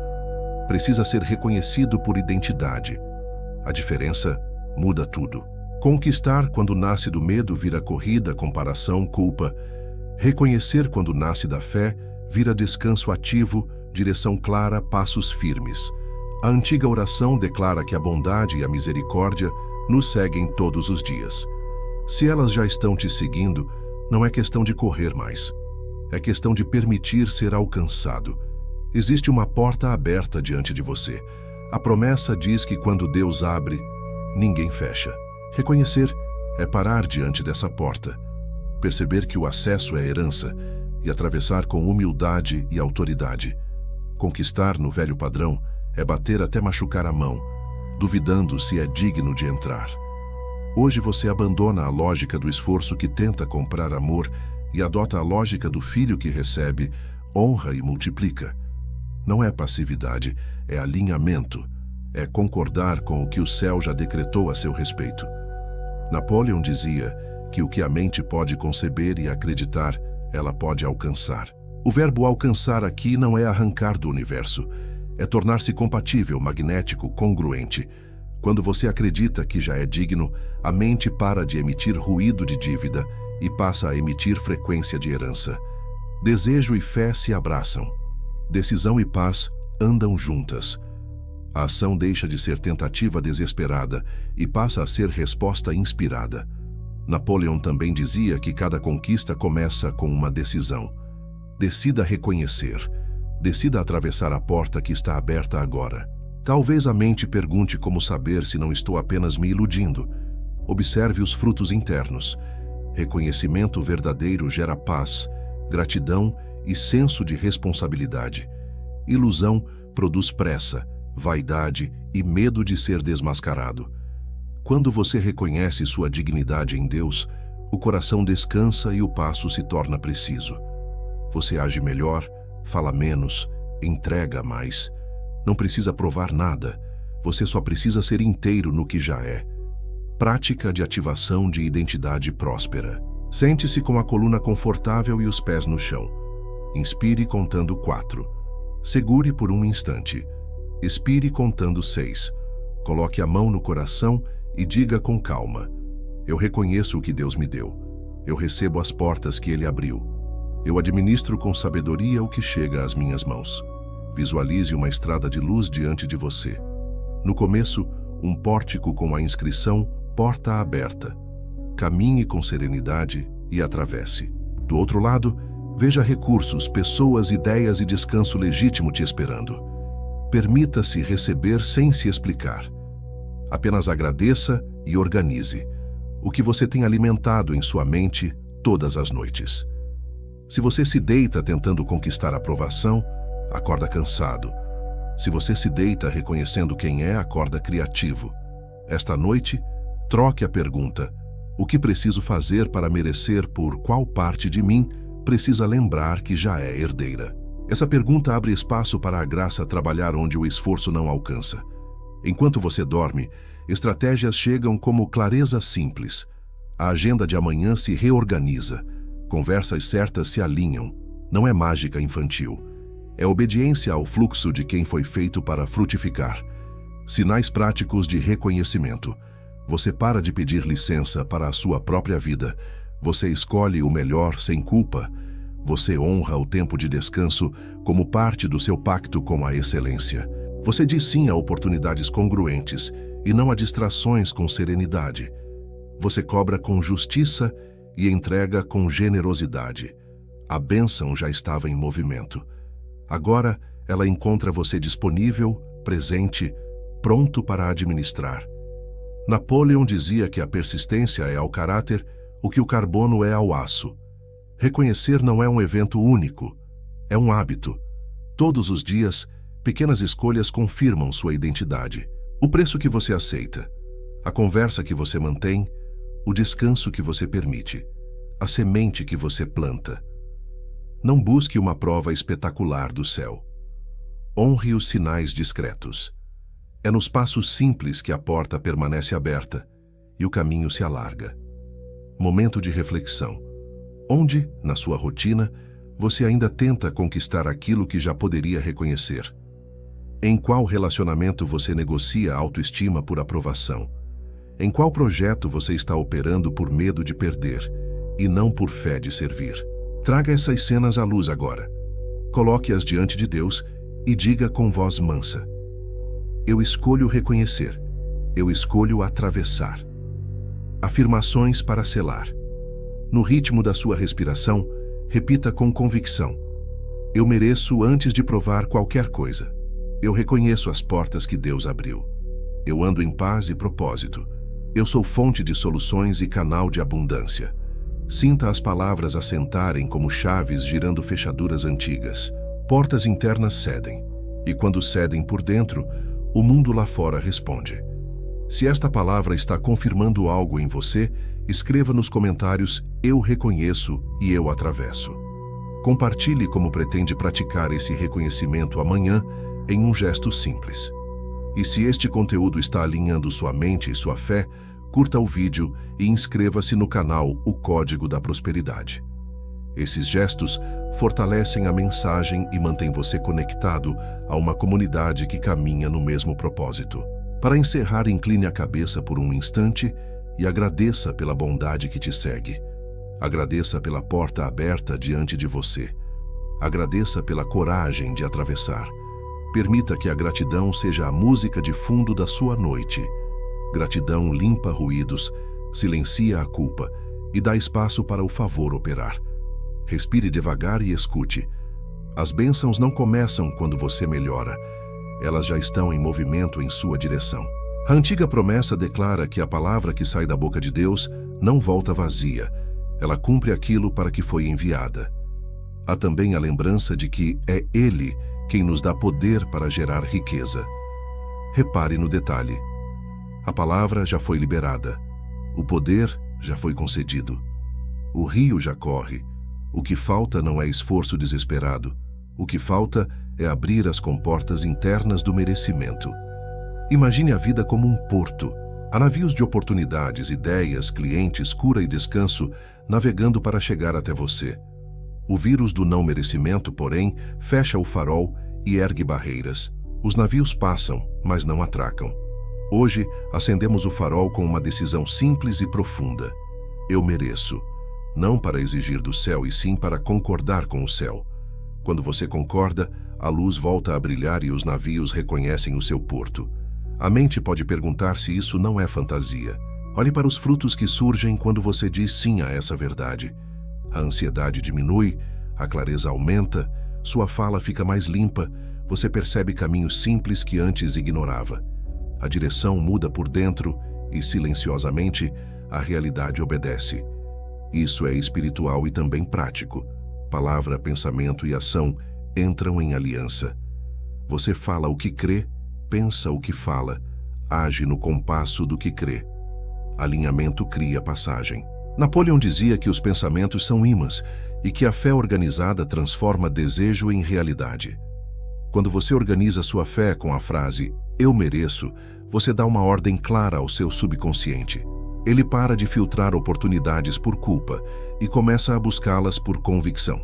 Precisa ser reconhecido por identidade. A diferença muda tudo. Conquistar quando nasce do medo vira corrida, comparação, culpa. Reconhecer quando nasce da fé vira descanso ativo, direção clara, passos firmes. A antiga oração declara que a bondade e a misericórdia nos seguem todos os dias. Se elas já estão te seguindo, não é questão de correr mais. É questão de permitir ser alcançado. Existe uma porta aberta diante de você. A promessa diz que quando Deus abre, ninguém fecha. Reconhecer é parar diante dessa porta, perceber que o acesso é herança e atravessar com humildade e autoridade. Conquistar no velho padrão é bater até machucar a mão, duvidando se é digno de entrar. Hoje você abandona a lógica do esforço que tenta comprar amor e adota a lógica do filho que recebe, honra e multiplica. Não é passividade, é alinhamento, é concordar com o que o céu já decretou a seu respeito. Napoleão dizia que o que a mente pode conceber e acreditar, ela pode alcançar. O verbo alcançar aqui não é arrancar do universo, é tornar-se compatível, magnético, congruente. Quando você acredita que já é digno, a mente para de emitir ruído de dívida e passa a emitir frequência de herança. Desejo e fé se abraçam. Decisão e paz andam juntas. A ação deixa de ser tentativa desesperada e passa a ser resposta inspirada. Napoleão também dizia que cada conquista começa com uma decisão. Decida reconhecer. Decida atravessar a porta que está aberta agora. Talvez a mente pergunte como saber se não estou apenas me iludindo. Observe os frutos internos. Reconhecimento verdadeiro gera paz, gratidão e senso de responsabilidade. Ilusão produz pressa, vaidade e medo de ser desmascarado. Quando você reconhece sua dignidade em Deus, o coração descansa e o passo se torna preciso. Você age melhor, fala menos, entrega mais. Não precisa provar nada, você só precisa ser inteiro no que já é. Prática de ativação de identidade próspera. Sente-se com a coluna confortável e os pés no chão. Inspire contando 4. Segure por um instante. Expire contando 6. Coloque a mão no coração e diga com calma: eu reconheço o que Deus me deu. Eu recebo as portas que Ele abriu. Eu administro com sabedoria o que chega às minhas mãos. Visualize uma estrada de luz diante de você. No começo, um pórtico com a inscrição Porta Aberta. Caminhe com serenidade e atravesse. Do outro lado, veja recursos, pessoas, ideias e descanso legítimo te esperando. Permita-se receber sem se explicar. Apenas agradeça e organize o que você tem alimentado em sua mente todas as noites. Se você se deita tentando conquistar aprovação, acorda cansado. Se você se deita reconhecendo quem é, acorda criativo. Esta noite, troque a pergunta: o que preciso fazer para merecer? Por qual parte de mim precisa lembrar que já é herdeira? Essa pergunta abre espaço para a graça trabalhar onde o esforço não alcança. Enquanto você dorme, estratégias chegam como clareza simples. A agenda de amanhã se reorganiza. Conversas certas se alinham. Não é mágica infantil. É obediência ao fluxo de quem foi feito para frutificar. Sinais práticos de reconhecimento. Você para de pedir licença para a sua própria vida. Você escolhe o melhor sem culpa. Você honra o tempo de descanso como parte do seu pacto com a excelência. Você diz sim a oportunidades congruentes e não a distrações com serenidade. Você cobra com justiça e entrega com generosidade. A bênção já estava em movimento. Agora, ela encontra você disponível, presente, pronto para administrar. Napoleão dizia que a persistência é ao caráter o que o carbono é ao aço. Reconhecer não é um evento único, é um hábito. Todos os dias, pequenas escolhas confirmam sua identidade. O preço que você aceita, a conversa que você mantém, o descanso que você permite, a semente que você planta. Não busque uma prova espetacular do céu. Honre os sinais discretos. É nos passos simples que a porta permanece aberta e o caminho se alarga. Momento de reflexão. Onde, na sua rotina, você ainda tenta conquistar aquilo que já poderia reconhecer? Em qual relacionamento você negocia a autoestima por aprovação? Em qual projeto você está operando por medo de perder e não por fé de servir? Traga essas cenas à luz agora. Coloque-as diante de Deus e diga com voz mansa: eu escolho reconhecer. Eu escolho atravessar. Afirmações para selar. No ritmo da sua respiração, repita com convicção: eu mereço antes de provar qualquer coisa. Eu reconheço as portas que Deus abriu. Eu ando em paz e propósito. Eu sou fonte de soluções e canal de abundância. Sinta as palavras assentarem como chaves girando fechaduras antigas. Portas internas cedem. E quando cedem por dentro, o mundo lá fora responde. Se esta palavra está confirmando algo em você, escreva nos comentários: eu reconheço e eu atravesso. Compartilhe como pretende praticar esse reconhecimento amanhã em um gesto simples. E se este conteúdo está alinhando sua mente e sua fé, curta o vídeo e inscreva-se no canal O Código da Prosperidade. Esses gestos fortalecem a mensagem e mantêm você conectado a uma comunidade que caminha no mesmo propósito. Para encerrar, incline a cabeça por um instante e agradeça pela bondade que te segue. Agradeça pela porta aberta diante de você. Agradeça pela coragem de atravessar. Permita que a gratidão seja a música de fundo da sua noite. Gratidão limpa ruídos, silencia a culpa e dá espaço para o favor operar. Respire devagar e escute. As bênçãos não começam quando você melhora. Elas já estão em movimento em sua direção. A antiga promessa declara que a palavra que sai da boca de Deus não volta vazia. Ela cumpre aquilo para que foi enviada. Há também a lembrança de que é Ele quem nos dá poder para gerar riqueza. Repare no detalhe. A palavra já foi liberada. O poder já foi concedido. O rio já corre. O que falta não é esforço desesperado. O que falta é abrir as comportas internas do merecimento. Imagine a vida como um porto. Há navios de oportunidades, ideias, clientes, cura e descanso navegando para chegar até você. O vírus do não merecimento, porém, fecha o farol e ergue barreiras. Os navios passam, mas não atracam. Hoje, acendemos o farol com uma decisão simples e profunda. Eu mereço. Não para exigir do céu, e sim para concordar com o céu. Quando você concorda, a luz volta a brilhar e os navios reconhecem o seu porto. A mente pode perguntar se isso não é fantasia. Olhe para os frutos que surgem quando você diz sim a essa verdade. A ansiedade diminui, a clareza aumenta, sua fala fica mais limpa, você percebe caminhos simples que antes ignorava. A direção muda por dentro e, silenciosamente, a realidade obedece. Isso é espiritual e também prático. Palavra, pensamento e ação entram em aliança. Você fala o que crê, pensa o que fala, age no compasso do que crê. Alinhamento cria passagem. Napoleão dizia que os pensamentos são ímãs e que a fé organizada transforma desejo em realidade. Quando você organiza sua fé com a frase "eu mereço", você dá uma ordem clara ao seu subconsciente. Ele para de filtrar oportunidades por culpa e começa a buscá-las por convicção.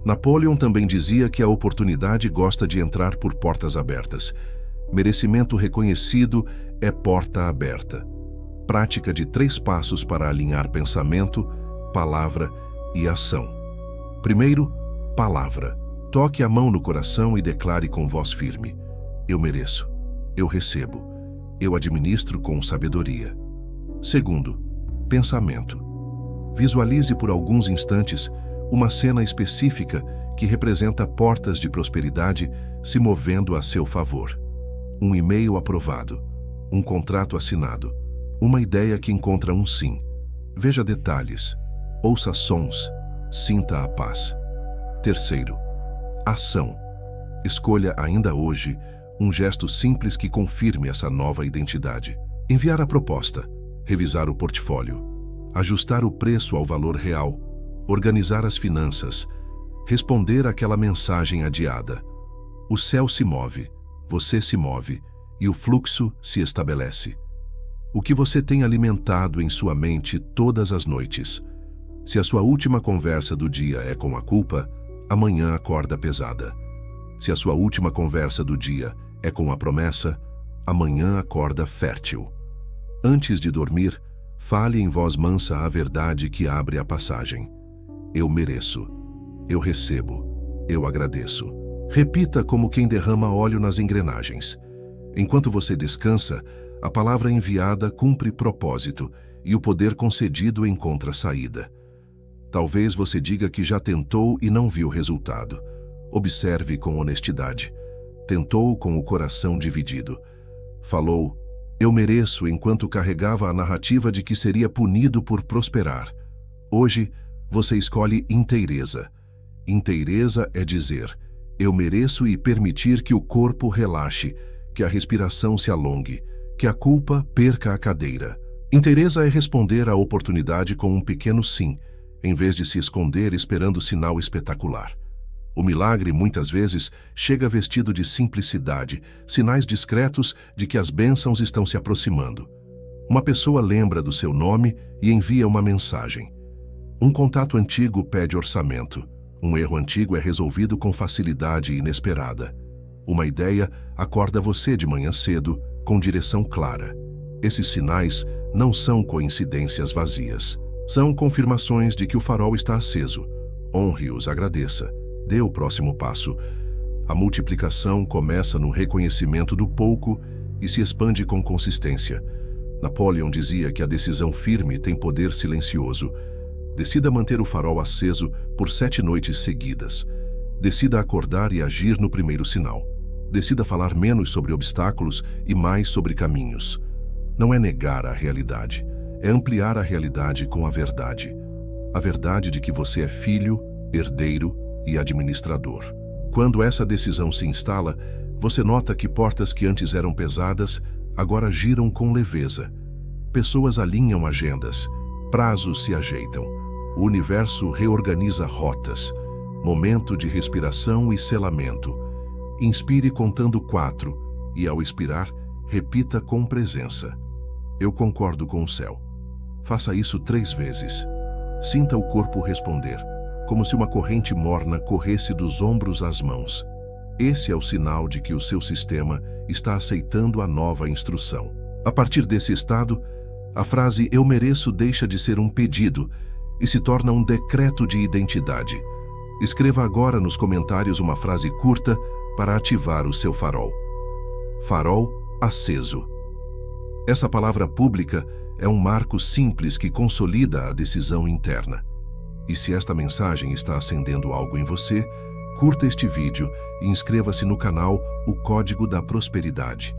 Napoleão também dizia que a oportunidade gosta de entrar por portas abertas. Merecimento reconhecido é porta aberta. Prática de 3 passos para alinhar pensamento, palavra e ação. Primeiro, palavra. Toque a mão no coração e declare com voz firme: eu mereço, eu recebo, eu administro com sabedoria. Segundo, pensamento. Visualize por alguns instantes uma cena específica que representa portas de prosperidade se movendo a seu favor. Um e-mail aprovado, um contrato assinado, uma ideia que encontra um sim. Veja detalhes, ouça sons, sinta a paz. Terceiro, ação. Escolha ainda hoje um gesto simples que confirme essa nova identidade. Enviar a proposta, revisar o portfólio, ajustar o preço ao valor real, organizar as finanças, responder àquela mensagem adiada. O céu se move, você se move e o fluxo se estabelece. O que você tem alimentado em sua mente todas as noites? Se a sua última conversa do dia é com a culpa, amanhã acorda pesada. Se a sua última conversa do dia é com a promessa, amanhã acorda fértil. Antes de dormir, fale em voz mansa a verdade que abre a passagem. Eu mereço. Eu recebo. Eu agradeço. Repita como quem derrama óleo nas engrenagens. Enquanto você descansa, a palavra enviada cumpre propósito e o poder concedido encontra saída. Talvez você diga que já tentou e não viu resultado. Observe com honestidade. Tentou com o coração dividido. Falou, eu mereço, enquanto carregava a narrativa de que seria punido por prosperar. Hoje, você escolhe inteireza. Inteireza é dizer, eu mereço, e permitir que o corpo relaxe, que a respiração se alongue, que a culpa perca a cadeira. Inteireza é responder à oportunidade com um pequeno sim, em vez de se esconder esperando sinal espetacular. O milagre, muitas vezes, chega vestido de simplicidade, sinais discretos de que as bênçãos estão se aproximando. Uma pessoa lembra do seu nome e envia uma mensagem. Um contato antigo pede orçamento. Um erro antigo é resolvido com facilidade inesperada. Uma ideia acorda você de manhã cedo, com direção clara. Esses sinais não são coincidências vazias. São confirmações de que o farol está aceso. Honre-os, agradeça. Dê o próximo passo. A multiplicação começa no reconhecimento do pouco e se expande com consistência. Napoleão dizia que a decisão firme tem poder silencioso. Decida manter o farol aceso por 7 noites seguidas. Decida acordar e agir no primeiro sinal. Decida falar menos sobre obstáculos e mais sobre caminhos. Não é negar a realidade, é ampliar a realidade com a verdade. A verdade de que você é filho, herdeiro e administrador. Quando essa decisão se instala, você nota que portas que antes eram pesadas agora giram com leveza. Pessoas alinham agendas, prazos se ajeitam. O universo reorganiza rotas. Momento de respiração e selamento. Inspire contando 4 e, ao expirar, repita com presença. Eu concordo com o céu. Faça isso 3 vezes. Sinta o corpo responder, como se uma corrente morna corresse dos ombros às mãos. esse é o sinal de que o seu sistema está aceitando a nova instrução. A partir desse estado, a frase "eu mereço" deixa de ser um pedido e se torna um decreto de identidade. Escreva agora nos comentários uma frase curta para ativar o seu farol. Farol aceso. Essa palavra pública é um marco simples que consolida a decisão interna. E se esta mensagem está acendendo algo em você, curta este vídeo e inscreva-se no canal O Código da Prosperidade.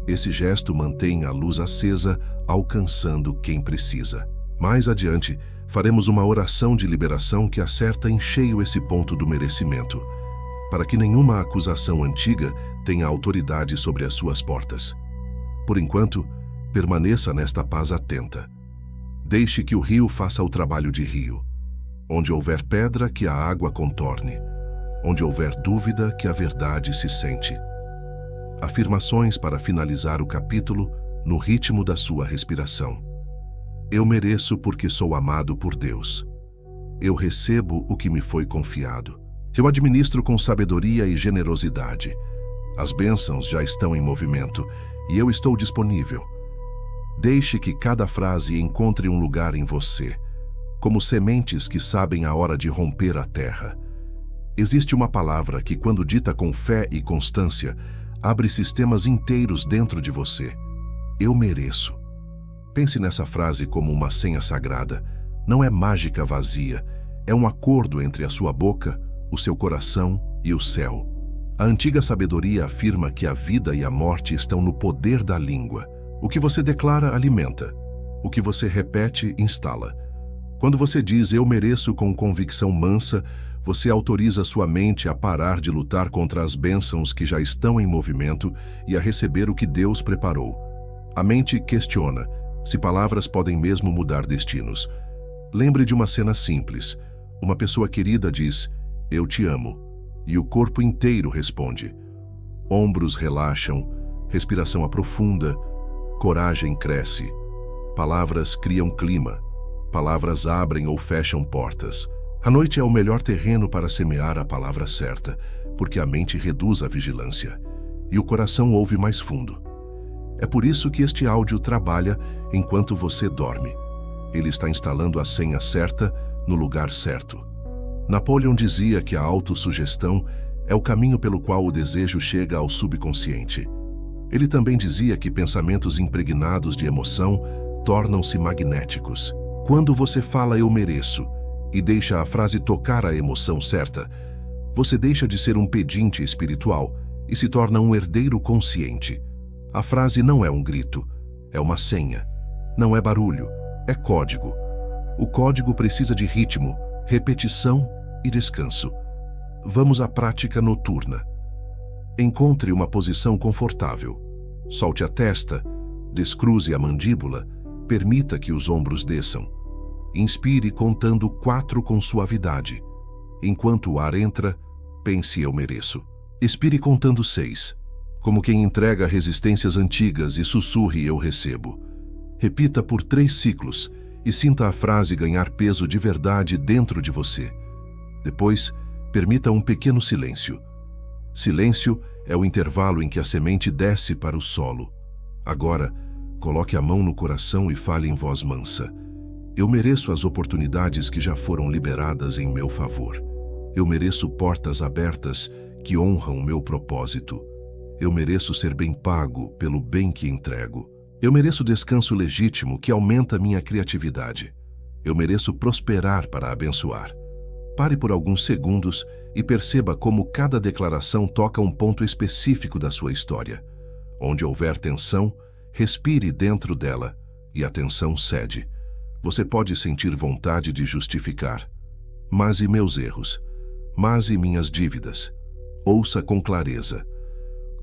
Esse gesto mantém a luz acesa, alcançando quem precisa. Mais adiante, faremos uma oração de liberação que acerta em cheio esse ponto do merecimento, para que nenhuma acusação antiga tenha autoridade sobre as suas portas. Por enquanto, permaneça nesta paz atenta. Deixe que o rio faça o trabalho de rio. Onde houver pedra, que a água contorne. Onde houver dúvida, que a verdade se sente. Afirmações para finalizar o capítulo no ritmo da sua respiração. Eu mereço porque sou amado por Deus. Eu recebo o que me foi confiado. Eu administro com sabedoria e generosidade. As bênçãos já estão em movimento e eu estou disponível. Deixe que cada frase encontre um lugar em você, como sementes que sabem a hora de romper a terra. Existe uma palavra que, quando dita com fé e constância, abre sistemas inteiros dentro de você. Eu mereço. Pense nessa frase como uma senha sagrada. Não é mágica vazia, é um acordo entre a sua boca, o seu coração e o céu. A antiga sabedoria afirma que a vida e a morte estão no poder da língua. O que você declara, alimenta. O que você repete, instala. Quando você diz "eu mereço" com convicção mansa, você autoriza sua mente a parar de lutar contra as bênçãos que já estão em movimento e a receber o que Deus preparou. A mente questiona se palavras podem mesmo mudar destinos. Lembre de uma cena simples. Uma pessoa querida diz "eu te amo" e o corpo inteiro responde. Ombros relaxam, respiração aprofunda, coragem cresce. Palavras criam clima. Palavras abrem ou fecham portas. A noite é o melhor terreno para semear a palavra certa, porque a mente reduz a vigilância e o coração ouve mais fundo. É por isso que este áudio trabalha enquanto você dorme. Ele está instalando a senha certa no lugar certo. Napoleon dizia que a autossugestão é o caminho pelo qual o desejo chega ao subconsciente. Ele também dizia que pensamentos impregnados de emoção tornam-se magnéticos. Quando você fala "eu mereço" e deixa a frase tocar a emoção certa, você deixa de ser um pedinte espiritual e se torna um herdeiro consciente. A frase não é um grito, é uma senha. Não é barulho, é código. O código precisa de ritmo, repetição e descanso. Vamos à prática noturna. Encontre uma posição confortável. Solte a testa, descruze a mandíbula, permita que os ombros desçam. Inspire contando 4 com suavidade. Enquanto o ar entra, pense "eu mereço". Expire contando 6, como quem entrega resistências antigas e sussurre "eu recebo". Repita por 3 ciclos e sinta a frase ganhar peso de verdade dentro de você. Depois, permita um pequeno silêncio. Silêncio é o intervalo em que a semente desce para o solo. Agora, coloque a mão no coração e fale em voz mansa. Eu mereço as oportunidades que já foram liberadas em meu favor. Eu mereço portas abertas que honram o meu propósito. Eu mereço ser bem pago pelo bem que entrego. Eu mereço descanso legítimo que aumenta minha criatividade. Eu mereço prosperar para abençoar. Pare por alguns segundos e perceba como cada declaração toca um ponto específico da sua história. Onde houver tensão, respire dentro dela e a tensão cede. Você pode sentir vontade de justificar. Mas e meus erros? Mas e minhas dívidas? Ouça com clareza.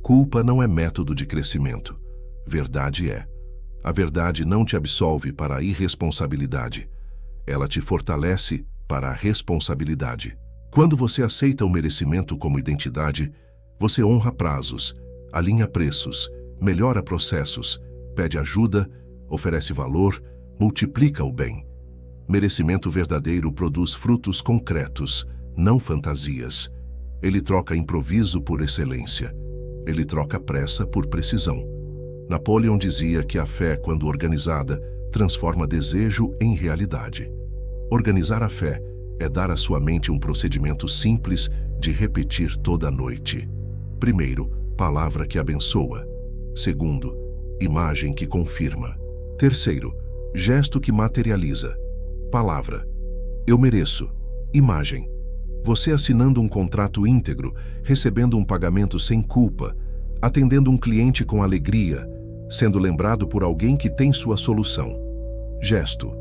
Culpa não é método de crescimento. Verdade é. A verdade não te absolve para a irresponsabilidade. Ela te fortalece para a responsabilidade. Quando você aceita o merecimento como identidade, você honra prazos, alinha preços, melhora processos, pede ajuda, oferece valor, multiplica o bem. Merecimento verdadeiro produz frutos concretos, não fantasias. Ele troca improviso por excelência. Ele troca pressa por precisão. Napoleão dizia que a fé, quando organizada, transforma desejo em realidade. Organizar a fé é dar à sua mente um procedimento simples de repetir toda noite. Primeiro, palavra que abençoa. Segundo, imagem que confirma. Terceiro, gesto que materializa. Palavra: eu mereço. Imagem: você assinando um contrato íntegro, recebendo um pagamento sem culpa, atendendo um cliente com alegria, sendo lembrado por alguém que tem sua solução. Gesto: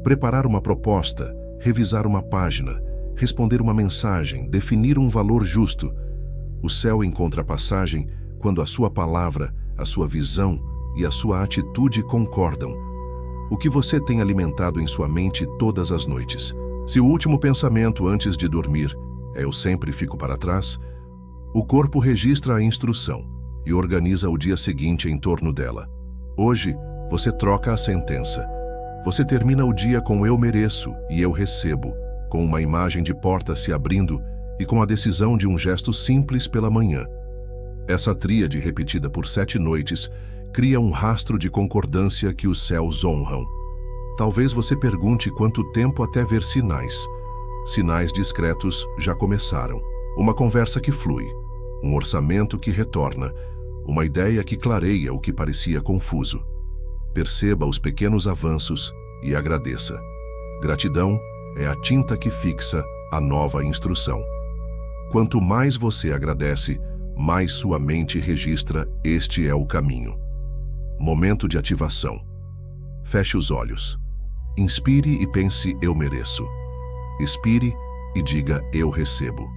preparar uma proposta, revisar uma página, responder uma mensagem, definir um valor justo. O céu encontra passagem quando a sua palavra, a sua visão e a sua atitude concordam. O que você tem alimentado em sua mente todas as noites? Se o último pensamento antes de dormir é "eu sempre fico para trás", o corpo registra a instrução e organiza o dia seguinte em torno dela. Hoje, você troca a sentença. Você termina o dia com "eu mereço" e "eu recebo", com uma imagem de porta se abrindo e com a decisão de um gesto simples pela manhã. Essa tríade repetida por 7 noites cria um rastro de concordância que os céus honram. Talvez você pergunte quanto tempo até ver sinais. Sinais discretos já começaram. Uma conversa que flui, um orçamento que retorna, uma ideia que clareia o que parecia confuso. Perceba os pequenos avanços e agradeça. Gratidão é a tinta que fixa a nova instrução. Quanto mais você agradece, mais sua mente registra "este é o caminho". Momento de ativação. Feche os olhos. Inspire e pense "eu mereço". Expire e diga "eu recebo".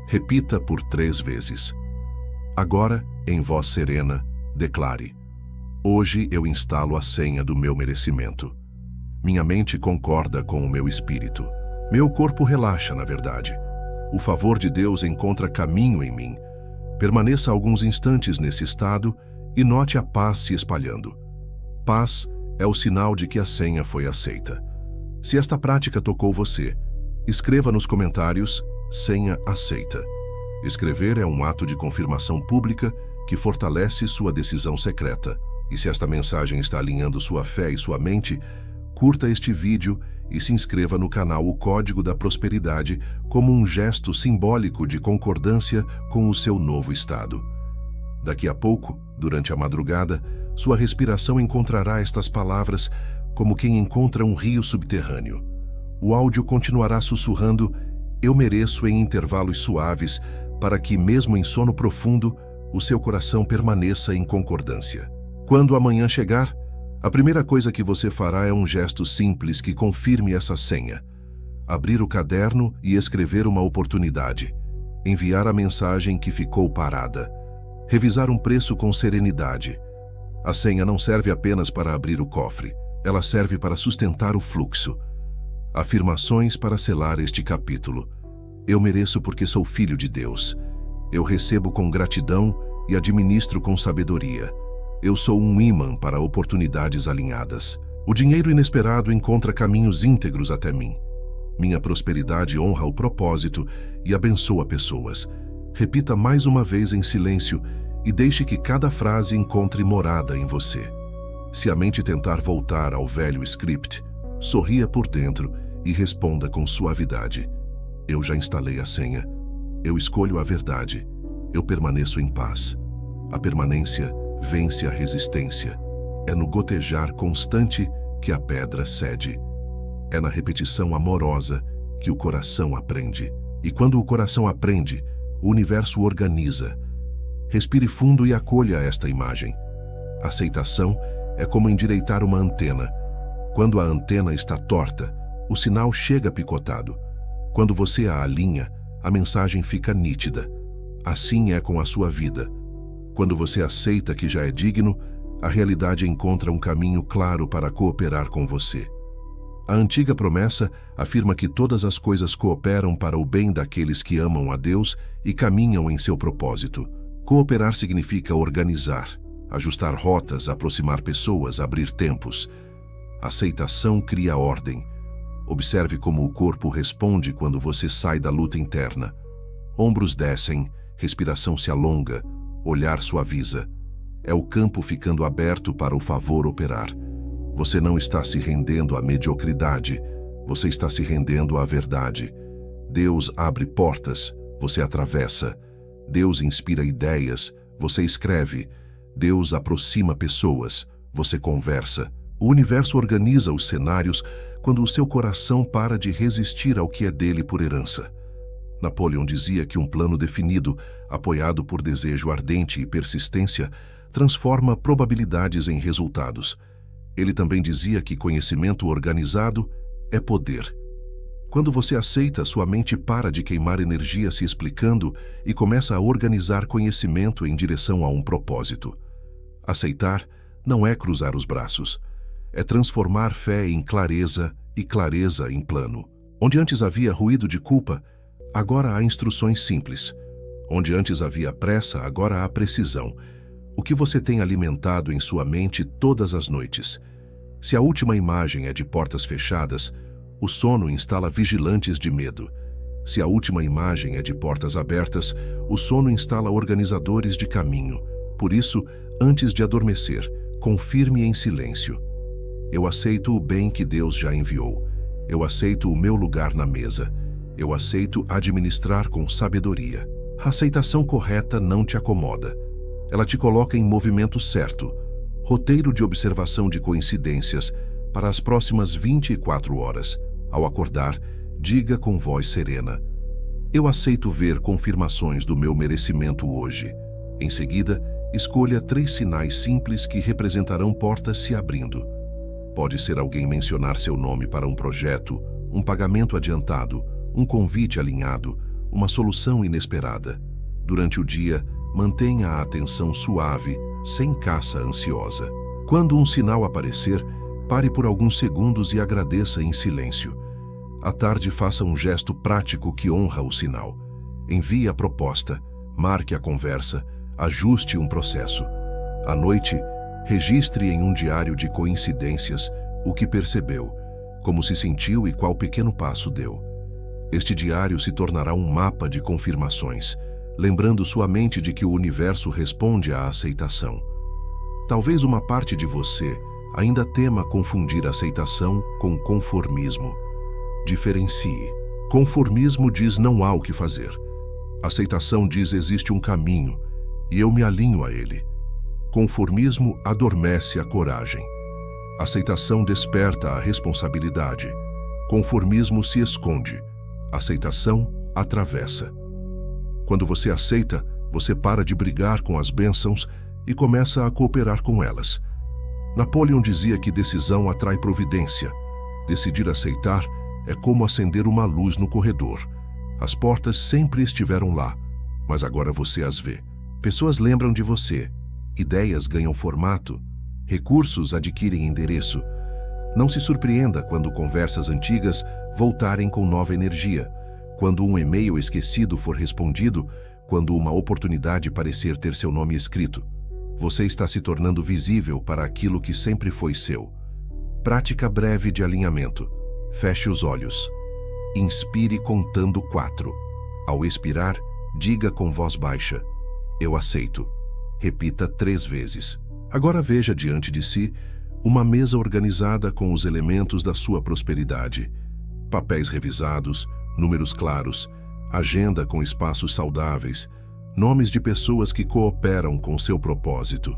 Repita por 3 vezes. Agora, em voz serena, declare: hoje eu instalo a senha do meu merecimento. Minha mente concorda com o meu espírito. Meu corpo relaxa, na verdade. O favor de Deus encontra caminho em mim. Permaneça alguns instantes nesse estado e note a paz se espalhando. Paz é o sinal de que a senha foi aceita. Se esta prática tocou você, escreva nos comentários "senha aceita". Escrever é um ato de confirmação pública que fortalece sua decisão secreta. E se esta mensagem está alinhando sua fé e sua mente, curta este vídeo e se inscreva no canal O Código da Prosperidade como um gesto simbólico de concordância com o seu novo estado. Daqui a pouco, durante a madrugada, sua respiração encontrará estas palavras como quem encontra um rio subterrâneo. O áudio continuará sussurrando "eu mereço" em intervalos suaves para que, mesmo em sono profundo, o seu coração permaneça em concordância. Quando amanhã chegar, a primeira coisa que você fará é um gesto simples que confirme essa senha. Abrir o caderno e escrever uma oportunidade. Enviar a mensagem que ficou parada. Revisar um preço com serenidade. A senha não serve apenas para abrir o cofre, ela serve para sustentar o fluxo. Afirmações para selar este capítulo. Eu mereço porque sou filho de Deus. Eu recebo com gratidão e administro com sabedoria. Eu sou um ímã para oportunidades alinhadas. O dinheiro inesperado encontra caminhos íntegros até mim. Minha prosperidade honra o propósito e abençoa pessoas. Repita mais uma vez em silêncio e deixe que cada frase encontre morada em você. Se a mente tentar voltar ao velho script, sorria por dentro e responda com suavidade: eu já instalei a senha. Eu escolho a verdade. Eu permaneço em paz. A permanência vence a resistência. É no gotejar constante que a pedra cede. É na repetição amorosa que o coração aprende. E quando o coração aprende, o universo organiza. Respire fundo e acolha esta imagem. Aceitação é como endireitar uma antena. Quando a antena está torta, o sinal chega picotado. Quando você a alinha, a mensagem fica nítida. Assim é com a sua vida. Quando você aceita que já é digno, a realidade encontra um caminho claro para cooperar com você. A antiga promessa afirma que todas as coisas cooperam para o bem daqueles que amam a Deus e caminham em seu propósito. Cooperar significa organizar, ajustar rotas, aproximar pessoas, abrir tempos. Aceitação cria ordem. Observe como o corpo responde quando você sai da luta interna. Ombros descem, respiração se alonga, olhar suaviza. É o campo ficando aberto para o favor operar. Você não está se rendendo à mediocridade, você está se rendendo à verdade. Deus abre portas, você atravessa. Deus inspira ideias, você escreve. Deus aproxima pessoas, você conversa. O universo organiza os cenários quando o seu coração para de resistir ao que é dele por herança. Napoleão dizia que um plano definido, apoiado por desejo ardente e persistência, transforma probabilidades em resultados. Ele também dizia que conhecimento organizado é poder. Quando você aceita, sua mente para de queimar energia se explicando e começa a organizar conhecimento em direção a um propósito. Aceitar não é cruzar os braços. É transformar fé em clareza e clareza em plano. Onde antes havia ruído de culpa, agora há instruções simples. Onde antes havia pressa, agora há precisão. O que você tem alimentado em sua mente todas as noites? Se a última imagem é de portas fechadas, o sono instala vigilantes de medo. Se a última imagem é de portas abertas, o sono instala organizadores de caminho. Por isso, antes de adormecer, confirme em silêncio. Eu aceito o bem que Deus já enviou. Eu aceito o meu lugar na mesa. Eu aceito administrar com sabedoria. A aceitação correta não te acomoda. Ela te coloca em movimento certo. Roteiro de observação de coincidências para as próximas 24 horas. Ao acordar, diga com voz serena: eu aceito ver confirmações do meu merecimento hoje. Em seguida, escolha 3 sinais simples que representarão portas se abrindo. Pode ser alguém mencionar seu nome para um projeto, um pagamento adiantado, um convite alinhado, uma solução inesperada. Durante o dia, mantenha a atenção suave, sem caça ansiosa. Quando um sinal aparecer, pare por alguns segundos e agradeça em silêncio. À tarde, faça um gesto prático que honra o sinal. Envie a proposta, marque a conversa, ajuste um processo. À noite, registre em um diário de coincidências o que percebeu, como se sentiu e qual pequeno passo deu. Este diário se tornará um mapa de confirmações, lembrando sua mente de que o universo responde à aceitação. Talvez uma parte de você ainda tema confundir aceitação com conformismo. Diferencie. Conformismo diz não há o que fazer. Aceitação diz existe um caminho e eu me alinho a ele. Conformismo adormece a coragem. Aceitação desperta a responsabilidade. Conformismo se esconde. Aceitação atravessa. Quando você aceita, você para de brigar com as bênçãos e começa a cooperar com elas. Napoleão dizia que decisão atrai providência. Decidir aceitar é como acender uma luz no corredor. As portas sempre estiveram lá, mas agora você as vê. Pessoas lembram de você. Ideias ganham formato. Recursos adquirem endereço. Não se surpreenda quando conversas antigas voltarem com nova energia, quando um e-mail esquecido for respondido, quando uma oportunidade parecer ter seu nome escrito. Você está se tornando visível para aquilo que sempre foi seu. Prática breve de alinhamento. Feche os olhos. Inspire contando 4. Ao expirar, diga com voz baixa: eu aceito. Repita 3 vezes. Agora veja diante de si uma mesa organizada com os elementos da sua prosperidade. Papéis revisados, números claros, agenda com espaços saudáveis, nomes de pessoas que cooperam com seu propósito.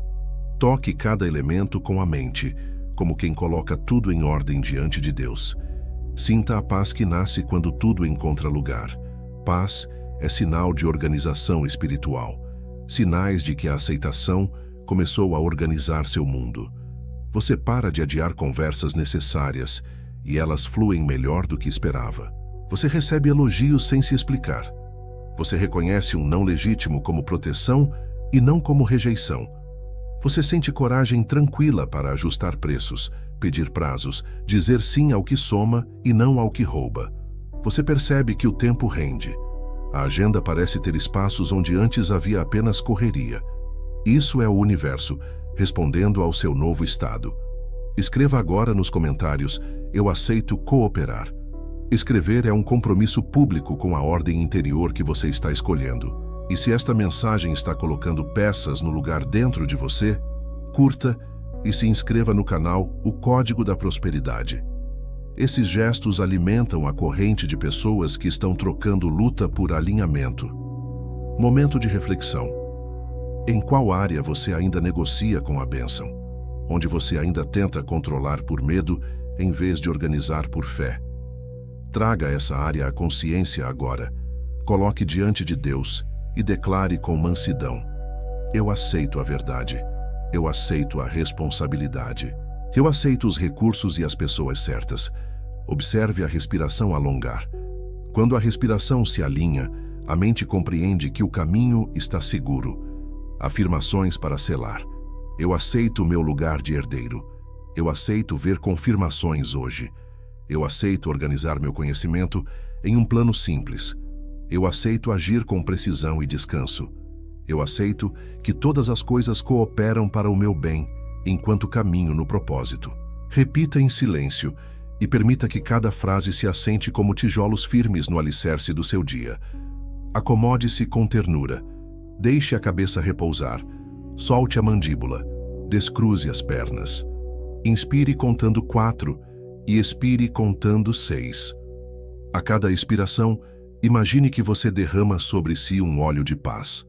Toque cada elemento com a mente, como quem coloca tudo em ordem diante de Deus. Sinta a paz que nasce quando tudo encontra lugar. Paz é sinal de organização espiritual, sinais de que a aceitação começou a organizar seu mundo. Você para de adiar conversas necessárias e elas fluem melhor do que esperava. Você recebe elogios sem se explicar. Você reconhece um não legítimo como proteção e não como rejeição. Você sente coragem tranquila para ajustar preços, pedir prazos, dizer sim ao que soma e não ao que rouba. Você percebe que o tempo rende. A agenda parece ter espaços onde antes havia apenas correria. Isso é o universo, respondendo ao seu novo estado. Escreva agora nos comentários: eu aceito cooperar. Escrever é um compromisso público com a ordem interior que você está escolhendo. E se esta mensagem está colocando peças no lugar dentro de você, curta e se inscreva no canal O Código da Prosperidade. Esses gestos alimentam a corrente de pessoas que estão trocando luta por alinhamento. Momento de reflexão. Em qual área você ainda negocia com a bênção? Onde você ainda tenta controlar por medo em vez de organizar por fé? Traga essa área à consciência agora. Coloque diante de Deus e declare com mansidão: eu aceito a verdade. Eu aceito a responsabilidade. Eu aceito os recursos e as pessoas certas. Observe a respiração alongar. Quando a respiração se alinha, a mente compreende que o caminho está seguro. Afirmações para selar. Eu aceito o meu lugar de herdeiro. Eu aceito ver confirmações hoje. Eu aceito organizar meu conhecimento em um plano simples. Eu aceito agir com precisão e descanso. Eu aceito que todas as coisas cooperam para o meu bem, enquanto caminho no propósito. Repita em silêncio e permita que cada frase se assente como tijolos firmes no alicerce do seu dia. Acomode-se com ternura. Deixe a cabeça repousar. Solte a mandíbula. Descruze as pernas. Inspire contando 4 e expire contando 6. A cada expiração, imagine que você derrama sobre si um óleo de paz.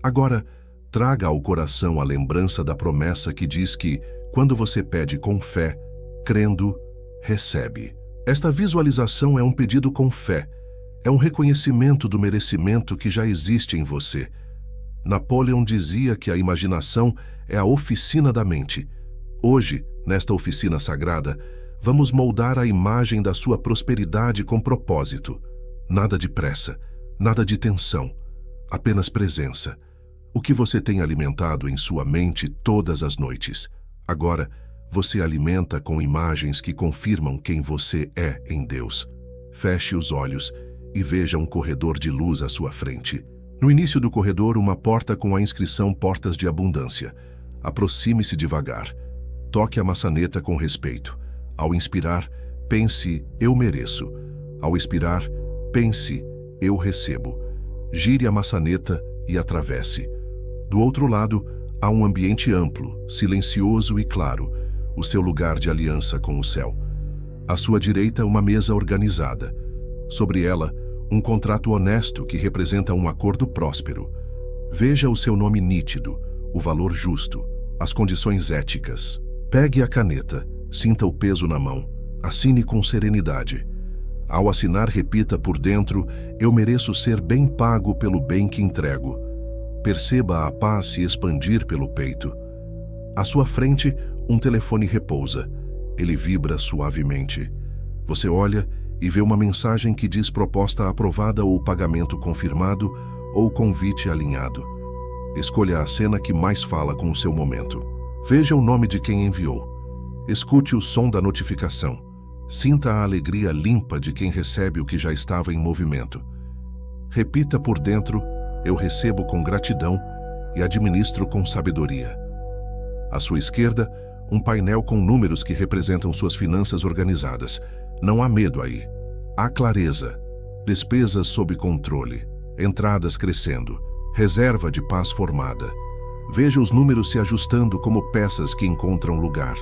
Agora, traga ao coração a lembrança da promessa que diz que, quando você pede com fé, crendo, recebe. Esta visualização é um pedido com fé. É um reconhecimento do merecimento que já existe em você. Napoleão dizia que a imaginação é a oficina da mente. Hoje, nesta oficina sagrada, vamos moldar a imagem da sua prosperidade com propósito. Nada de pressa, nada de tensão, apenas presença. O que você tem alimentado em sua mente todas as noites. Agora, você alimenta com imagens que confirmam quem você é em Deus. Feche os olhos e veja um corredor de luz à sua frente. No início do corredor, uma porta com a inscrição Portas de Abundância. Aproxime-se devagar. Toque a maçaneta com respeito. Ao inspirar, pense, eu mereço. Ao expirar, pense, eu recebo. Gire a maçaneta e atravesse. Do outro lado, há um ambiente amplo, silencioso e claro, o seu lugar de aliança com o céu. À sua direita, uma mesa organizada. Sobre ela, um contrato honesto que representa um acordo próspero. Veja o seu nome nítido, o valor justo, as condições éticas. Pegue a caneta, sinta o peso na mão, assine com serenidade. Ao assinar, repita por dentro: eu mereço ser bem pago pelo bem que entrego. Perceba a paz se expandir pelo peito. À sua frente, um telefone repousa. Ele vibra suavemente. Você olha e vê uma mensagem que diz proposta aprovada ou pagamento confirmado ou convite alinhado. Escolha a cena que mais fala com o seu momento. Veja o nome de quem enviou. Escute o som da notificação. Sinta a alegria limpa de quem recebe o que já estava em movimento. Repita por dentro: eu recebo com gratidão e administro com sabedoria. À sua esquerda, um painel com números que representam suas finanças organizadas. Não há medo aí. Há clareza. Despesas sob controle. Entradas crescendo. Reserva de paz formada. Veja os números se ajustando como peças que encontram lugar.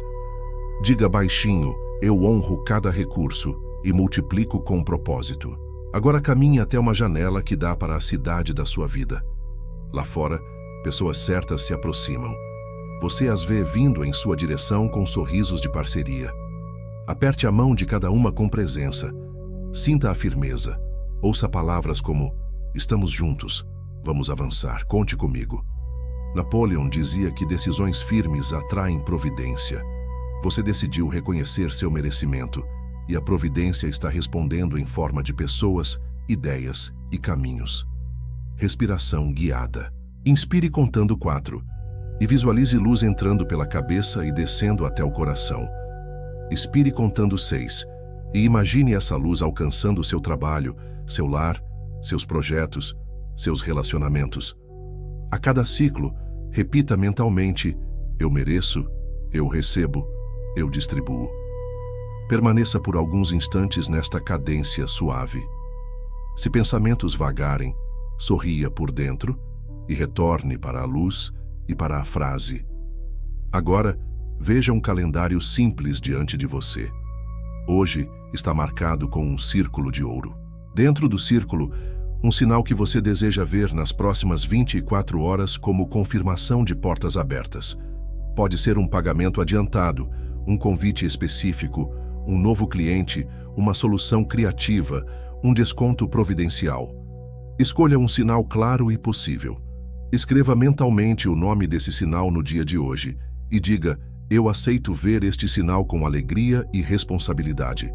Diga baixinho: eu honro cada recurso e multiplico com propósito. Agora caminhe até uma janela que dá para a cidade da sua vida. Lá fora, pessoas certas se aproximam. Você as vê vindo em sua direção com sorrisos de parceria. Aperte a mão de cada uma com presença. Sinta a firmeza. Ouça palavras como: estamos juntos, vamos avançar, conte comigo. Napoleão dizia que decisões firmes atraem providência. Você decidiu reconhecer seu merecimento e a providência está respondendo em forma de pessoas, ideias e caminhos. Respiração guiada. Inspire contando 4 e visualize luz entrando pela cabeça e descendo até o coração. Expire contando 6 e imagine essa luz alcançando seu trabalho, seu lar, seus projetos, seus relacionamentos. A cada ciclo, repita mentalmente: eu mereço, eu recebo, eu distribuo. Permaneça por alguns instantes nesta cadência suave. Se pensamentos vagarem, sorria por dentro e retorne para a luz e para a frase. Agora, veja um calendário simples diante de você. Hoje está marcado com um círculo de ouro. Dentro do círculo, um sinal que você deseja ver nas próximas 24 horas como confirmação de portas abertas. Pode ser um pagamento adiantado, um convite específico, um novo cliente, uma solução criativa, um desconto providencial. Escolha um sinal claro e possível. Escreva mentalmente o nome desse sinal no dia de hoje e diga: eu aceito ver este sinal com alegria e responsabilidade.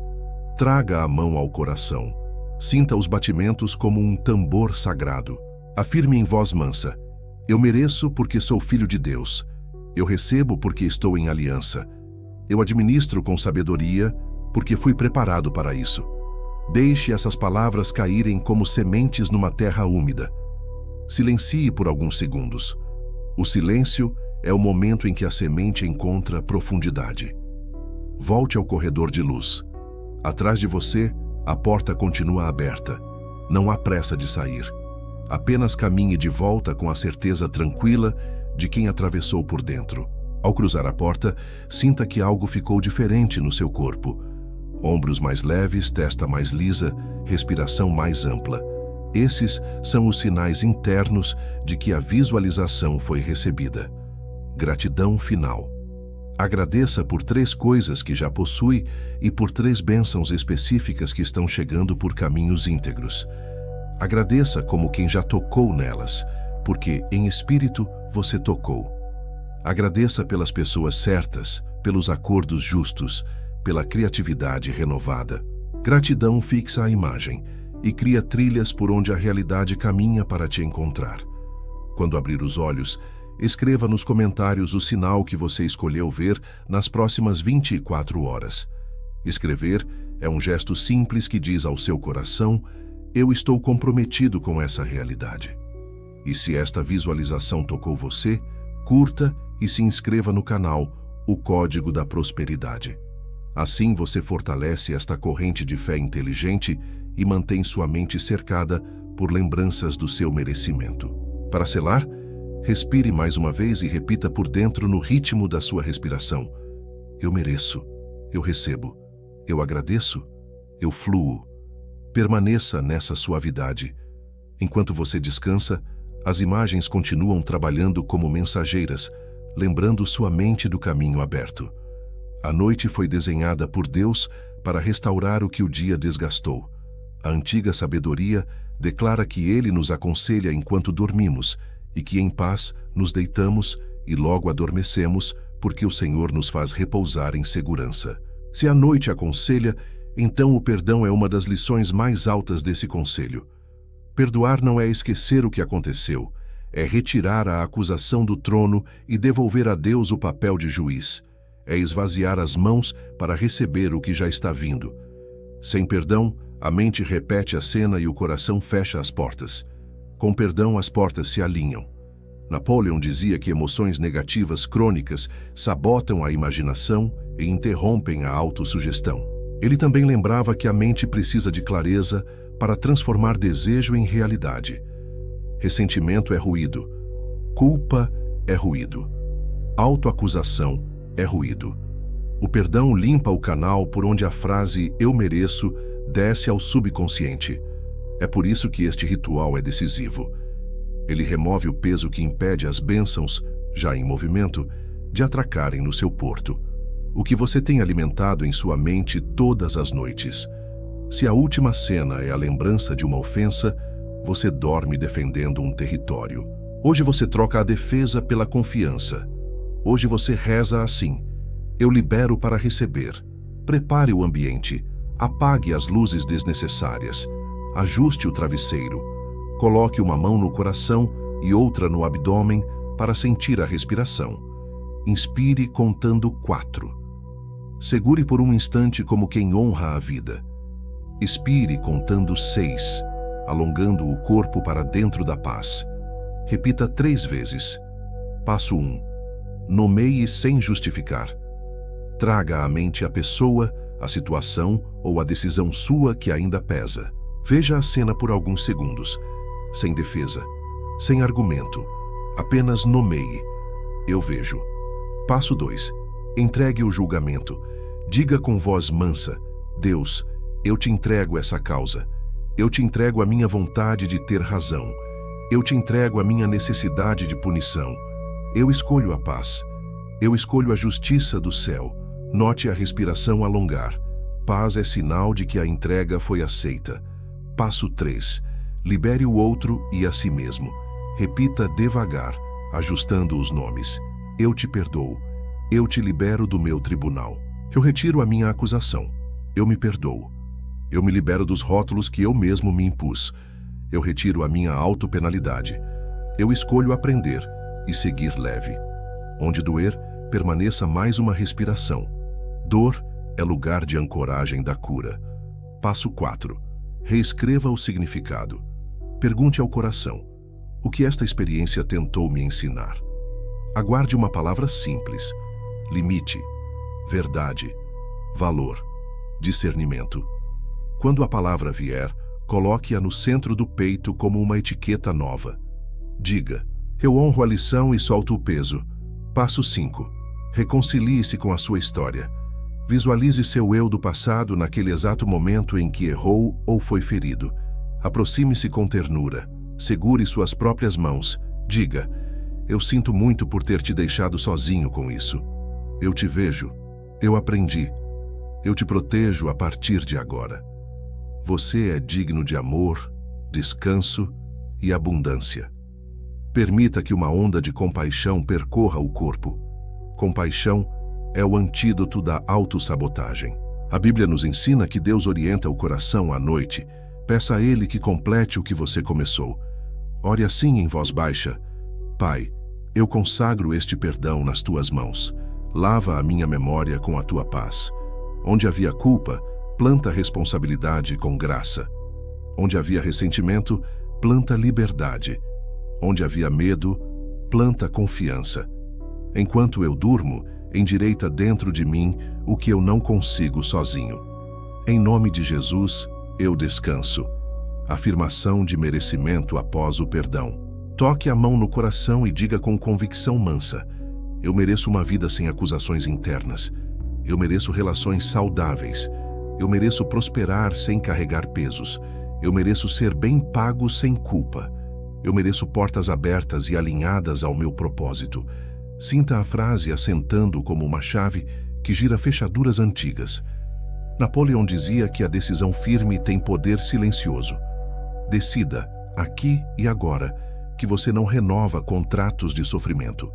Traga a mão ao coração. Sinta os batimentos como um tambor sagrado. Afirme em voz mansa: eu mereço porque sou filho de Deus. Eu recebo porque estou em aliança. Eu administro com sabedoria porque fui preparado para isso. Deixe essas palavras caírem como sementes numa terra úmida. Silencie por alguns segundos. O silêncio é o momento em que a semente encontra profundidade. Volte ao corredor de luz. Atrás de você, a porta continua aberta. Não há pressa de sair. Apenas caminhe de volta com a certeza tranquila de quem atravessou por dentro. Ao cruzar a porta, sinta que algo ficou diferente no seu corpo. Ombros mais leves, testa mais lisa, respiração mais ampla. Esses são os sinais internos de que a visualização foi recebida. Gratidão final. Agradeça por 3 coisas que já possui e por 3 bênçãos específicas que estão chegando por caminhos íntegros. Agradeça como quem já tocou nelas, porque em espírito você tocou. Agradeça pelas pessoas certas, pelos acordos justos, pela criatividade renovada. Gratidão fixa a imagem e cria trilhas por onde a realidade caminha para te encontrar. Quando abrir os olhos, escreva nos comentários o sinal que você escolheu ver nas próximas 24 horas. Escrever é um gesto simples que diz ao seu coração: eu estou comprometido com essa realidade. E se esta visualização tocou você, curta e se inscreva no canal O Código da Prosperidade. Assim você fortalece esta corrente de fé inteligente e mantém sua mente cercada por lembranças do seu merecimento. Para selar, respire mais uma vez e repita por dentro no ritmo da sua respiração: eu mereço, eu recebo, eu agradeço, eu fluo. Permaneça nessa suavidade. Enquanto você descansa, as imagens continuam trabalhando como mensageiras, lembrando sua mente do caminho aberto. A noite foi desenhada por Deus para restaurar o que o dia desgastou. A antiga sabedoria declara que Ele nos aconselha enquanto dormimos e que em paz nos deitamos e logo adormecemos, porque o Senhor nos faz repousar em segurança. Se a noite aconselha, então o perdão é uma das lições mais altas desse conselho. Perdoar não é esquecer o que aconteceu, é retirar a acusação do trono e devolver a Deus o papel de juiz. É esvaziar as mãos para receber o que já está vindo. Sem perdão, a mente repete a cena e o coração fecha as portas. Com perdão, as portas se alinham. Napoleon dizia que emoções negativas crônicas sabotam a imaginação e interrompem a autossugestão. Ele também lembrava que a mente precisa de clareza para transformar desejo em realidade. Ressentimento é ruído. Culpa é ruído. Autoacusação é ruído. O perdão limpa o canal por onde a frase "eu mereço" desce ao subconsciente. É por isso que este ritual é decisivo. Ele remove o peso que impede as bênçãos, já em movimento, de atracarem no seu porto. O que você tem alimentado em sua mente todas as noites. Se a última cena é a lembrança de uma ofensa, você dorme defendendo um território. Hoje você troca a defesa pela confiança. Hoje você reza assim: eu libero para receber. Prepare o ambiente. Apague as luzes desnecessárias. Ajuste o travesseiro. Coloque uma mão no coração e outra no abdômen para sentir a respiração. Inspire contando 4. Segure por um instante como quem honra a vida. Expire contando 6, alongando o corpo para dentro da paz. Repita 3 vezes. Passo 1. Nomeie sem justificar. Traga à mente a pessoa, a situação ou a decisão sua que ainda pesa. Veja a cena por alguns segundos, sem defesa, sem argumento, apenas nomeie. Eu vejo. Passo 2. Entregue o julgamento. Diga com voz mansa: Deus, eu te entrego essa causa. Eu te entrego a minha vontade de ter razão. Eu te entrego a minha necessidade de punição. Eu escolho a paz. Eu escolho a justiça do céu. Note a respiração alongar. Paz é sinal de que a entrega foi aceita. Passo 3. Libere o outro e a si mesmo. Repita devagar, ajustando os nomes. Eu te perdoo. Eu te libero do meu tribunal. Eu retiro a minha acusação. Eu me perdoo. Eu me libero dos rótulos que eu mesmo me impus. Eu retiro a minha autopenalidade. Eu escolho aprender e seguir leve. Onde doer, permaneça mais uma respiração. Dor é lugar de ancoragem da cura. Passo 4. Reescreva o significado. Pergunte ao coração: o que esta experiência tentou me ensinar? Aguarde uma palavra simples: limite, verdade, valor, discernimento. Quando a palavra vier, coloque-a no centro do peito como uma etiqueta nova. Diga: eu honro a lição e solto o peso. Passo 5. Reconcilie-se com a sua história. Visualize seu eu do passado naquele exato momento em que errou ou foi ferido. Aproxime-se com ternura. Segure suas próprias mãos. Diga: eu sinto muito por ter te deixado sozinho com isso. Eu te vejo. Eu aprendi. Eu te protejo a partir de agora. Você é digno de amor, descanso e abundância. Permita que uma onda de compaixão percorra o corpo. Compaixão é o antídoto da autossabotagem. A Bíblia nos ensina que Deus orienta o coração à noite. Peça a Ele que complete o que você começou. Ore assim em voz baixa: Pai, eu consagro este perdão nas tuas mãos. Lava a minha memória com a tua paz. Onde havia culpa, planta responsabilidade com graça. Onde havia ressentimento, planta liberdade. Onde havia medo, planta confiança. Enquanto eu durmo, endireita dentro de mim o que eu não consigo sozinho. Em nome de Jesus, eu descanso. Afirmação de merecimento após o perdão. Toque a mão no coração e diga com convicção mansa: eu mereço uma vida sem acusações internas. Eu mereço relações saudáveis. Eu mereço prosperar sem carregar pesos. Eu mereço ser bem pago sem culpa. Eu mereço portas abertas e alinhadas ao meu propósito. Sinta a frase assentando como uma chave que gira fechaduras antigas. Napoleão dizia que a decisão firme tem poder silencioso. Decida, aqui e agora, que você não renova contratos de sofrimento.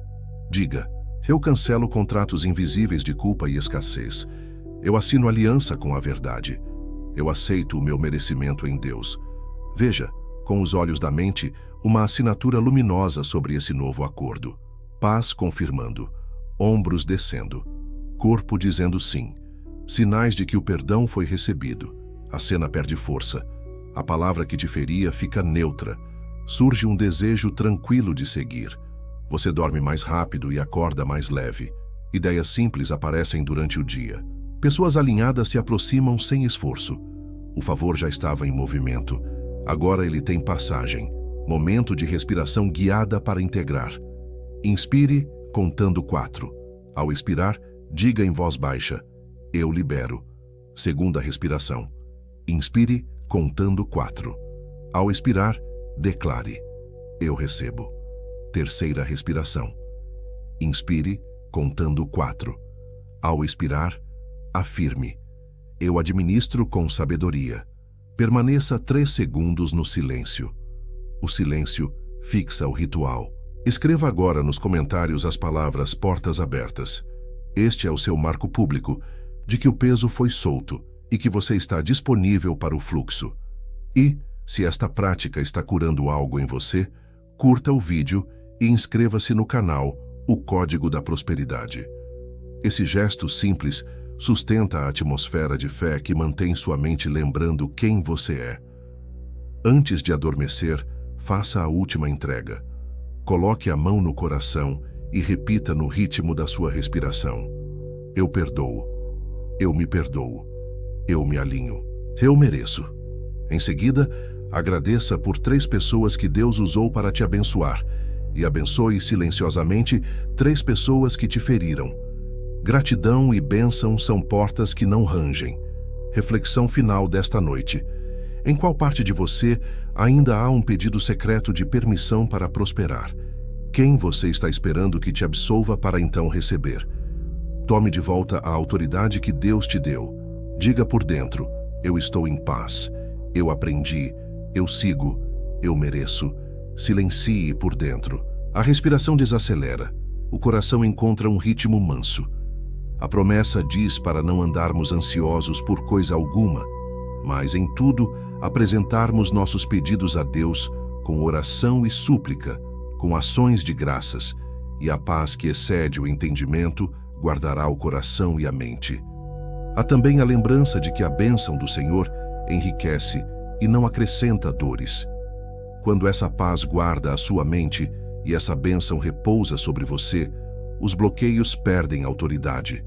Diga: eu cancelo contratos invisíveis de culpa e escassez. Eu assino aliança com a verdade. Eu aceito o meu merecimento em Deus. Veja, com os olhos da mente, uma assinatura luminosa sobre esse novo acordo. Paz confirmando, ombros descendo, corpo dizendo sim. Sinais de que o perdão foi recebido. A cena perde força. A palavra que te feria fica neutra. Surge um desejo tranquilo de seguir. Você dorme mais rápido e acorda mais leve. Ideias simples aparecem durante o dia. Pessoas alinhadas se aproximam sem esforço. O favor já estava em movimento. Agora ele tem passagem. Momento de respiração guiada para integrar. Inspire, contando 4. Ao expirar, diga em voz baixa: eu libero. Segunda respiração. Inspire, contando 4. Ao expirar, declare: eu recebo. Terceira respiração. Inspire, contando 4. Ao expirar, afirme: eu administro com sabedoria. Permaneça 3 segundos no silêncio. O silêncio fixa o ritual. Escreva agora nos comentários as palavras portas abertas. Este é o seu marco público de que o peso foi solto e que você está disponível para o fluxo. E, se esta prática está curando algo em você, curta o vídeo e inscreva-se no canal O Código da Prosperidade. Esse gesto simples sustenta a atmosfera de fé que mantém sua mente lembrando quem você é. Antes de adormecer, faça a última entrega. Coloque a mão no coração e repita no ritmo da sua respiração: eu perdoo. Eu me perdoo. eu me alinho. Eu mereço. Em seguida, agradeça por 3 pessoas que Deus usou para te abençoar e abençoe silenciosamente 3 pessoas que te feriram. Gratidão e bênção são portas que não rangem. Reflexão final desta noite. Em qual parte de você ainda há um pedido secreto de permissão para prosperar? Quem você está esperando que te absolva para então receber? Tome de volta a autoridade que Deus te deu. Diga por dentro: eu estou em paz, eu aprendi, eu sigo, eu mereço. Silencie por dentro. A respiração desacelera. O coração encontra um ritmo manso. A promessa diz para não andarmos ansiosos por coisa alguma, mas em tudo apresentarmos nossos pedidos a Deus com oração e súplica, com ações de graças, e a paz que excede o entendimento guardará o coração e a mente. Há também a lembrança de que a bênção do Senhor enriquece e não acrescenta dores. Quando essa paz guarda a sua mente e essa bênção repousa sobre você, os bloqueios perdem autoridade.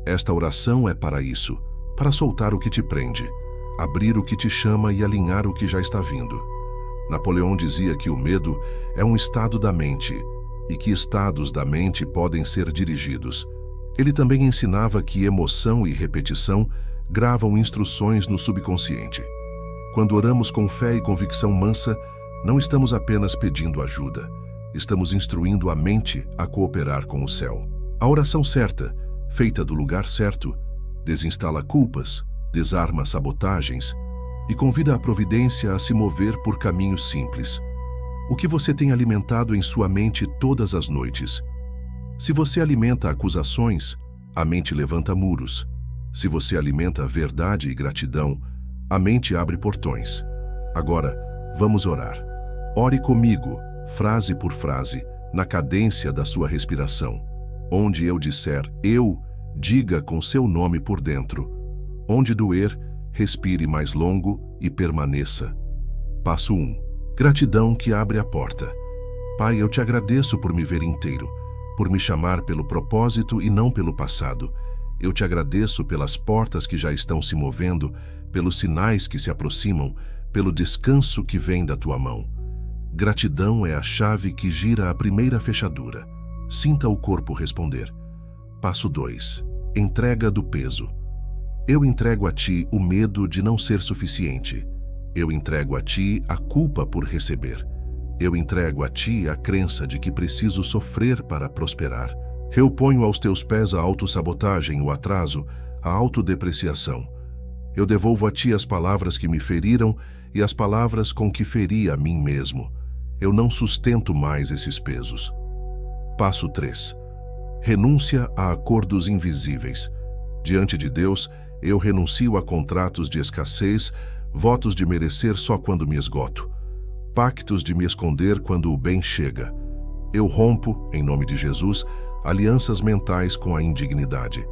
Esta oração é para isso, para soltar o que te prende, abrir o que te chama e alinhar o que já está vindo. Napoleão dizia que o medo é um estado da mente e que estados da mente podem ser dirigidos. Ele também ensinava que emoção e repetição gravam instruções no subconsciente. Quando oramos com fé e convicção mansa, não estamos apenas pedindo ajuda, estamos instruindo a mente a cooperar com o céu. A oração certa, feita do lugar certo, desinstala culpas, desarma sabotagens e convida a providência a se mover por caminhos simples. O que você tem alimentado em sua mente todas as noites? Se você alimenta acusações, a mente levanta muros. Se você alimenta verdade e gratidão, a mente abre portões. Agora, vamos orar. Ore comigo, frase por frase, na cadência da sua respiração. Onde eu disser eu, diga com seu nome por dentro. Onde doer, respire mais longo e permaneça. Passo 1. Gratidão que abre a porta. Pai, eu te agradeço por me ver inteiro, por me chamar pelo propósito e não pelo passado. Eu te agradeço pelas portas que já estão se movendo, pelos sinais que se aproximam, pelo descanso que vem da tua mão. Gratidão é a chave que gira a primeira fechadura. Sinta o corpo responder. Passo 2. Entrega do peso. Eu entrego a ti o medo de não ser suficiente. Eu entrego a ti a culpa por receber. Eu entrego a ti a crença de que preciso sofrer para prosperar. Eu ponho aos teus pés a autossabotagem, o atraso, a autodepreciação. Eu devolvo a ti as palavras que me feriram e as palavras com que feri a mim mesmo. Eu não sustento mais esses pesos. Passo 3. Renúncia a acordos invisíveis. Diante de Deus, eu renuncio a contratos de escassez, votos de merecer só quando me esgoto, pactos de me esconder quando o bem chega. Eu rompo, em nome de Jesus, alianças mentais com a indignidade.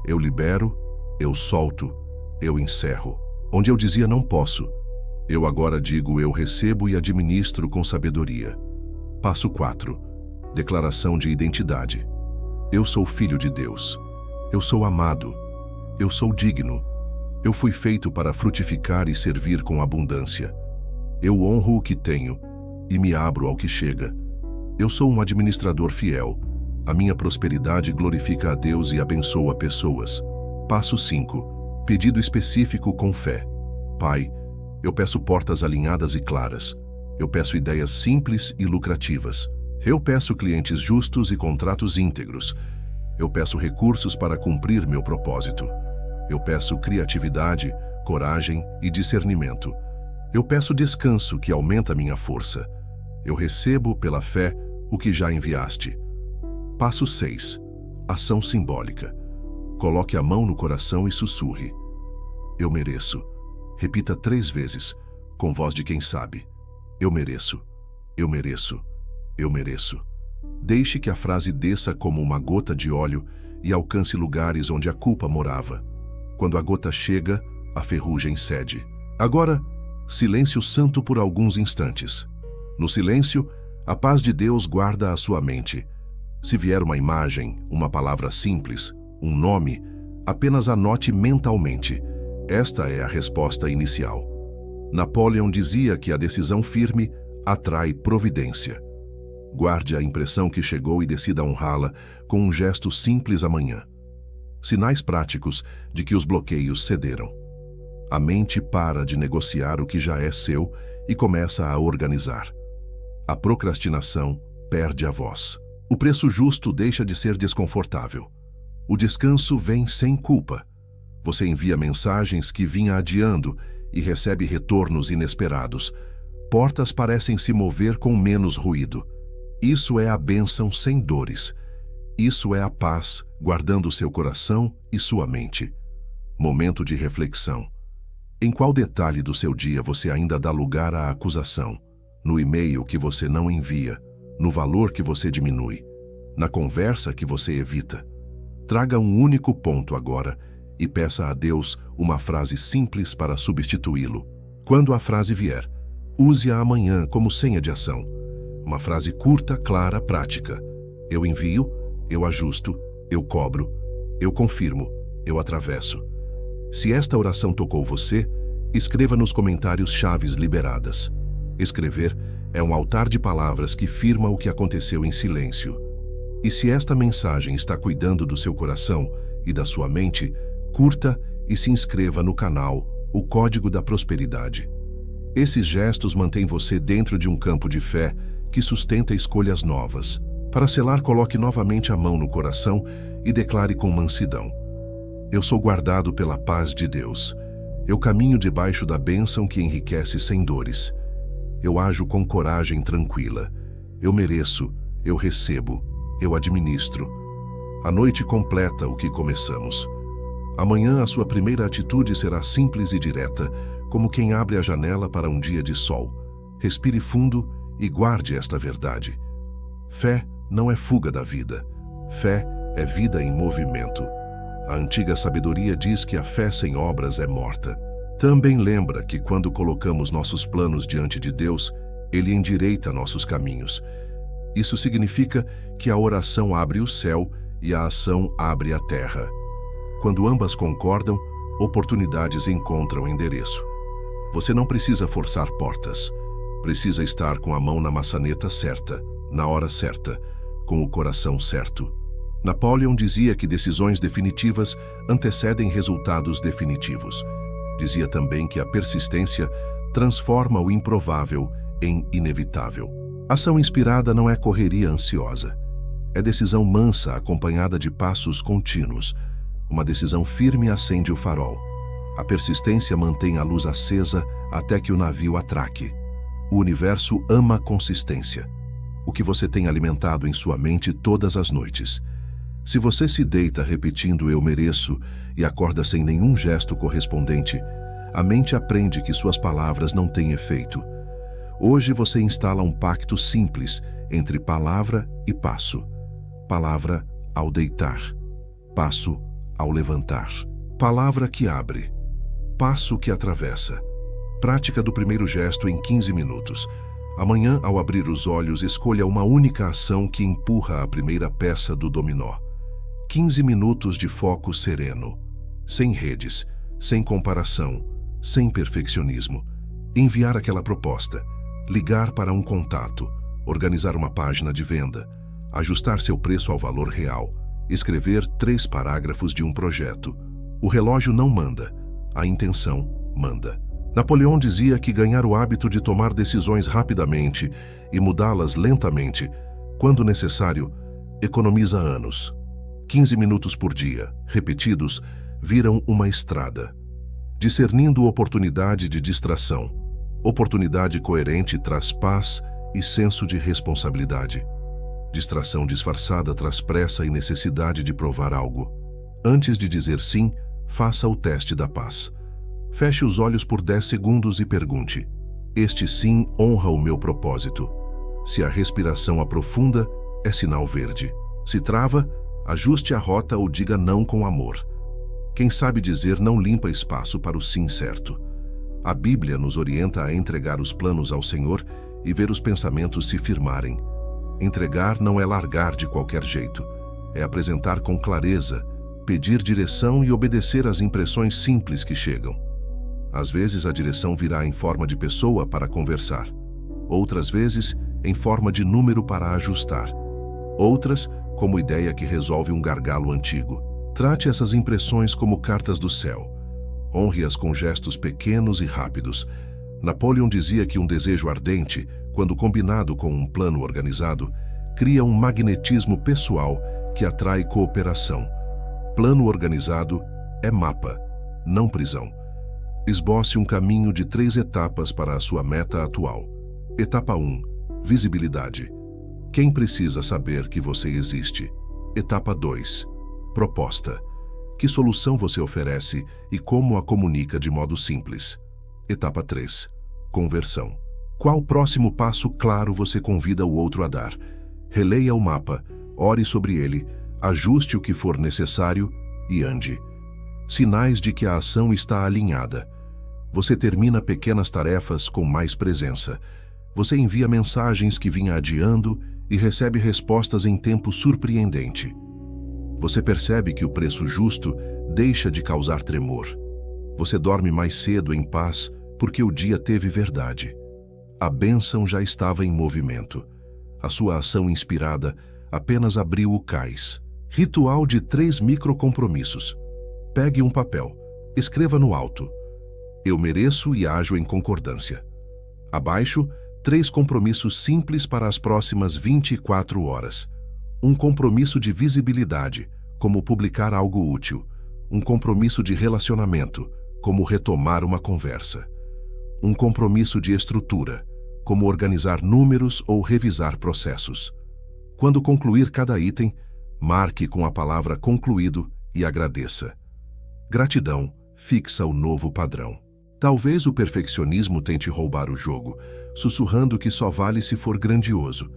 Eu libero, eu solto, eu encerro. Onde eu dizia não posso, eu agora digo eu recebo e administro com sabedoria. Passo 4. Declaração de identidade. Eu sou filho de Deus. Eu sou amado. Eu sou digno. Eu fui feito para frutificar e servir com abundância. Eu honro o que tenho e me abro ao que chega. Eu sou um administrador fiel. A minha prosperidade glorifica a Deus e abençoa pessoas. Passo 5. Pedido específico com fé. Pai, eu peço portas alinhadas e claras. Eu peço ideias simples e lucrativas. Eu peço clientes justos e contratos íntegros. Eu peço recursos para cumprir meu propósito. Eu peço criatividade, coragem e discernimento. Eu peço descanso que aumenta minha força. Eu recebo, pela fé, o que já enviaste. Passo 6. Ação simbólica. Coloque a mão no coração e sussurre. Eu mereço. Repita 3 vezes, com voz de quem sabe. Eu mereço. Eu mereço. Eu mereço. Deixe que a frase desça como uma gota de óleo e alcance lugares onde a culpa morava. Quando a gota chega, a ferrugem cede. Agora, silêncio santo por alguns instantes. No silêncio, a paz de Deus guarda a sua mente. Se vier uma imagem, uma palavra simples, um nome, apenas anote mentalmente. Esta é a resposta inicial. Napoleão dizia que a decisão firme atrai providência. Guarde a impressão que chegou e decida honrá-la com um gesto simples amanhã. Sinais práticos de que os bloqueios cederam. A mente para de negociar o que já é seu e começa a organizar. A procrastinação perde a voz. O preço justo deixa de ser desconfortável. O descanso vem sem culpa. Você envia mensagens que vinha adiando e recebe retornos inesperados. Portas parecem se mover com menos ruído. Isso é a bênção sem dores. Isso é a paz, guardando seu coração e sua mente. Momento de reflexão. Em qual detalhe do seu dia você ainda dá lugar à acusação? No e-mail que você não envia, no valor que você diminui, na conversa que você evita. Traga um único ponto agora e peça a Deus uma frase simples para substituí-lo. Quando a frase vier, use-a amanhã como senha de ação. Uma frase curta, clara, prática. Eu envio, eu ajusto, eu cobro, eu confirmo, eu atravesso. Se esta oração tocou você, escreva nos comentários chaves liberadas. Escrever é um altar de palavras que firma o que aconteceu em silêncio. E se esta mensagem está cuidando do seu coração e da sua mente, curta e se inscreva no canal O Código da Prosperidade. Esses gestos mantêm você dentro de um campo de fé que sustenta escolhas novas. Para selar, coloque novamente a mão no coração e declare com mansidão: eu sou guardado pela paz de Deus. Eu caminho debaixo da bênção que enriquece sem dores. Eu ajo com coragem tranquila. Eu mereço, eu recebo, eu administro. A noite completa o que começamos. Amanhã a sua primeira atitude será simples e direta, como quem abre a janela para um dia de sol. Respire fundo e guarde esta verdade. Fé não é fuga da vida. Fé é vida em movimento. A antiga sabedoria diz que a fé sem obras é morta. Também lembra que quando colocamos nossos planos diante de Deus, Ele endireita nossos caminhos. Isso significa que a oração abre o céu e a ação abre a terra. Quando ambas concordam, oportunidades encontram endereço. Você não precisa forçar portas. Precisa estar com a mão na maçaneta certa, na hora certa, com o coração certo. Napoleão dizia que decisões definitivas antecedem resultados definitivos. Dizia também que a persistência transforma o improvável em inevitável. Ação inspirada não é correria ansiosa. É decisão mansa acompanhada de passos contínuos. Uma decisão firme acende o farol. A persistência mantém a luz acesa até que o navio atraque. O universo ama a consistência. O que você tem alimentado em sua mente todas as noites. Se você se deita repetindo "eu mereço" e acorda sem nenhum gesto correspondente, a mente aprende que suas palavras não têm efeito. Hoje você instala um pacto simples entre palavra e passo. Palavra ao deitar, passo ao levantar. Palavra que abre, passo que atravessa. Prática do primeiro gesto em 15 minutos. Amanhã, ao abrir os olhos, escolha uma única ação que empurra a primeira peça do dominó. 15 minutos de foco sereno. Sem redes, sem comparação, sem perfeccionismo. Enviar aquela proposta. Ligar para um contato. Organizar uma página de venda. Ajustar seu preço ao valor real. Escrever 3 parágrafos de um projeto. O relógio não manda. A intenção manda. Napoleão dizia que ganhar o hábito de tomar decisões rapidamente e mudá-las lentamente, quando necessário, economiza anos. 15 minutos por dia, repetidos, viram uma estrada. Discernindo oportunidade de distração. Oportunidade coerente traz paz e senso de responsabilidade. Distração disfarçada traz pressa e necessidade de provar algo. Antes de dizer sim, faça o teste da paz. Feche os olhos por 10 segundos e pergunte: este sim honra o meu propósito? Se a respiração aprofunda, é sinal verde. Se trava, ajuste a rota ou diga não com amor. Quem sabe dizer não limpa espaço para o sim certo. A Bíblia nos orienta a entregar os planos ao Senhor e ver os pensamentos se firmarem. Entregar não é largar de qualquer jeito. É apresentar com clareza, pedir direção e obedecer às impressões simples que chegam. Às vezes a direção virá em forma de pessoa para conversar. Outras vezes, em forma de número para ajustar. Outras, como ideia que resolve um gargalo antigo. Trate essas impressões como cartas do céu. Honre-as com gestos pequenos e rápidos. Napoleão dizia que um desejo ardente, quando combinado com um plano organizado, cria um magnetismo pessoal que atrai cooperação. Plano organizado é mapa, não prisão. Esboce um caminho de 3 etapas para a sua meta atual. Etapa 1. Visibilidade. Quem precisa saber que você existe? Etapa 2. Proposta. Que solução você oferece e como a comunica de modo simples? Etapa 3. Conversão. Qual próximo passo claro você convida o outro a dar? Releia o mapa, ore sobre ele, ajuste o que for necessário e ande. Sinais de que a ação está alinhada. Você termina pequenas tarefas com mais presença. Você envia mensagens que vinha adiando e recebe respostas em tempo surpreendente. Você percebe que o preço justo deixa de causar tremor. Você dorme mais cedo em paz porque o dia teve verdade. A bênção já estava em movimento. A sua ação inspirada apenas abriu o cais. Ritual de 3 microcompromissos. Pegue um papel. Escreva no alto. Eu mereço e ajo em concordância. Abaixo, 3 compromissos simples para as próximas 24 horas. Um compromisso de visibilidade, como publicar algo útil. Um compromisso de relacionamento, como retomar uma conversa. Um compromisso de estrutura, como organizar números ou revisar processos. Quando concluir cada item, marque com a palavra concluído e agradeça. Gratidão fixa o novo padrão. Talvez o perfeccionismo tente roubar o jogo, sussurrando que só vale se for grandioso.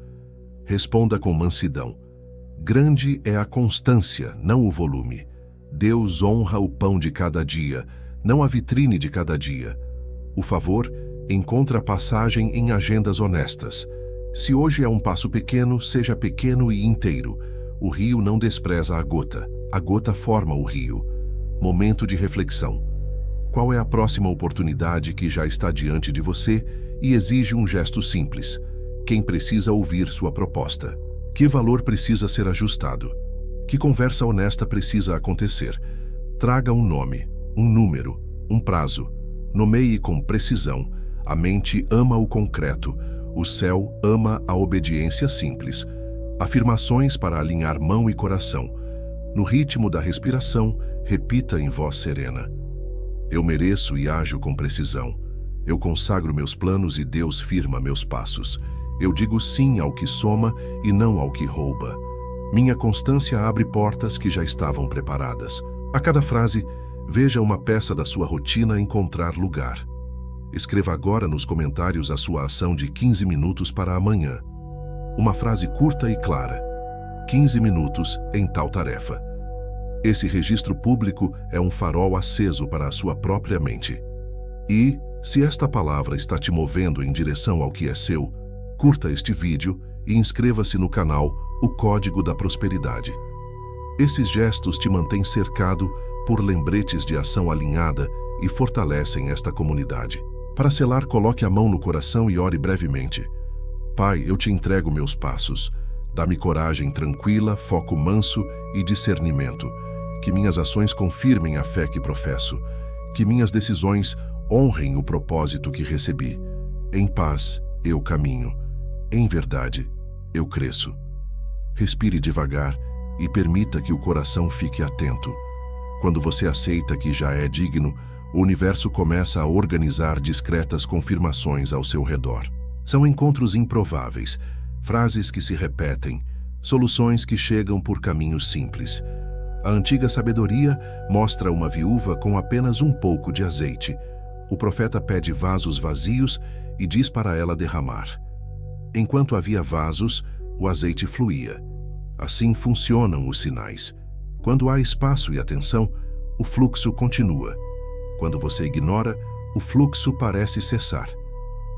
Responda com mansidão. Grande é a constância, não o volume. Deus honra o pão de cada dia, não a vitrine de cada dia. O favor encontra passagem em agendas honestas. Se hoje é um passo pequeno, seja pequeno e inteiro. O rio não despreza a gota forma o rio. Momento de reflexão. Qual é a próxima oportunidade que já está diante de você e exige um gesto simples? Quem precisa ouvir sua proposta? Que valor precisa ser ajustado? Que conversa honesta precisa acontecer? Traga um nome, um número, um prazo. Nomeie com precisão. A mente ama o concreto. O céu ama a obediência simples. Afirmações para alinhar mão e coração. No ritmo da respiração, repita em voz serena. Eu mereço e ajo com precisão. Eu consagro meus planos e Deus firma meus passos. Eu digo sim ao que soma e não ao que rouba. Minha constância abre portas que já estavam preparadas. A cada frase, veja uma peça da sua rotina encontrar lugar. Escreva agora nos comentários a sua ação de 15 minutos para amanhã. Uma frase curta e clara. 15 minutos em tal tarefa. Esse registro público é um farol aceso para a sua própria mente. E, se esta palavra está te movendo em direção ao que é seu, curta este vídeo e inscreva-se no canal O Código da Prosperidade. Esses gestos te mantêm cercado por lembretes de ação alinhada e fortalecem esta comunidade. Para selar, coloque a mão no coração e ore brevemente. Pai, eu te entrego meus passos. Dá-me coragem tranquila, foco manso e discernimento. Que minhas ações confirmem a fé que professo. Que minhas decisões honrem o propósito que recebi. Em paz, eu caminho. Em verdade, eu cresço. Respire devagar e permita que o coração fique atento. Quando você aceita que já é digno, o universo começa a organizar discretas confirmações ao seu redor. São encontros improváveis, frases que se repetem, soluções que chegam por caminhos simples. A antiga sabedoria mostra uma viúva com apenas um pouco de azeite. O profeta pede vasos vazios e diz para ela derramar. Enquanto havia vasos, o azeite fluía. Assim funcionam os sinais. Quando há espaço e atenção, o fluxo continua. Quando você ignora, o fluxo parece cessar.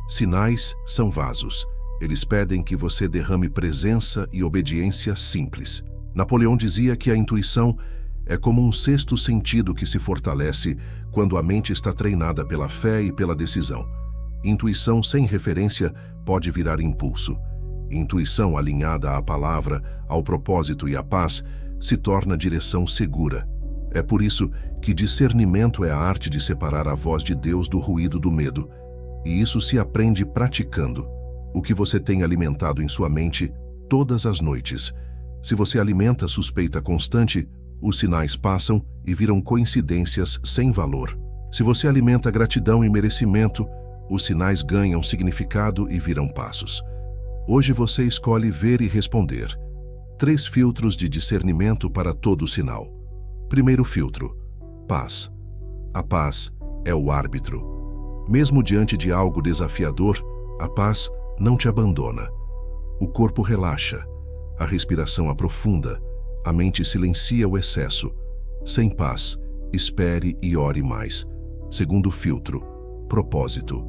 Sinais são vasos. Eles pedem que você derrame presença e obediência simples. Napoleão dizia que a intuição É como um sexto sentido que se fortalece quando a mente está treinada pela fé e pela decisão. Intuição sem referência pode virar impulso. Intuição alinhada à palavra, ao propósito e à paz se torna direção segura. É por isso que discernimento é a arte de separar a voz de Deus do ruído do medo. E isso se aprende praticando. O que você tem alimentado em sua mente todas as noites. Se você alimenta suspeita constante, os sinais passam e viram coincidências sem valor. Se você alimenta gratidão e merecimento, os sinais ganham significado e viram passos. Hoje você escolhe ver e responder. 3 filtros de discernimento para todo sinal. Primeiro filtro: paz. A paz é o árbitro. Mesmo diante de algo desafiador, a paz não te abandona. O corpo relaxa, a respiração aprofunda, a mente silencia o excesso. Sem paz, espere e ore mais. Segundo filtro: propósito.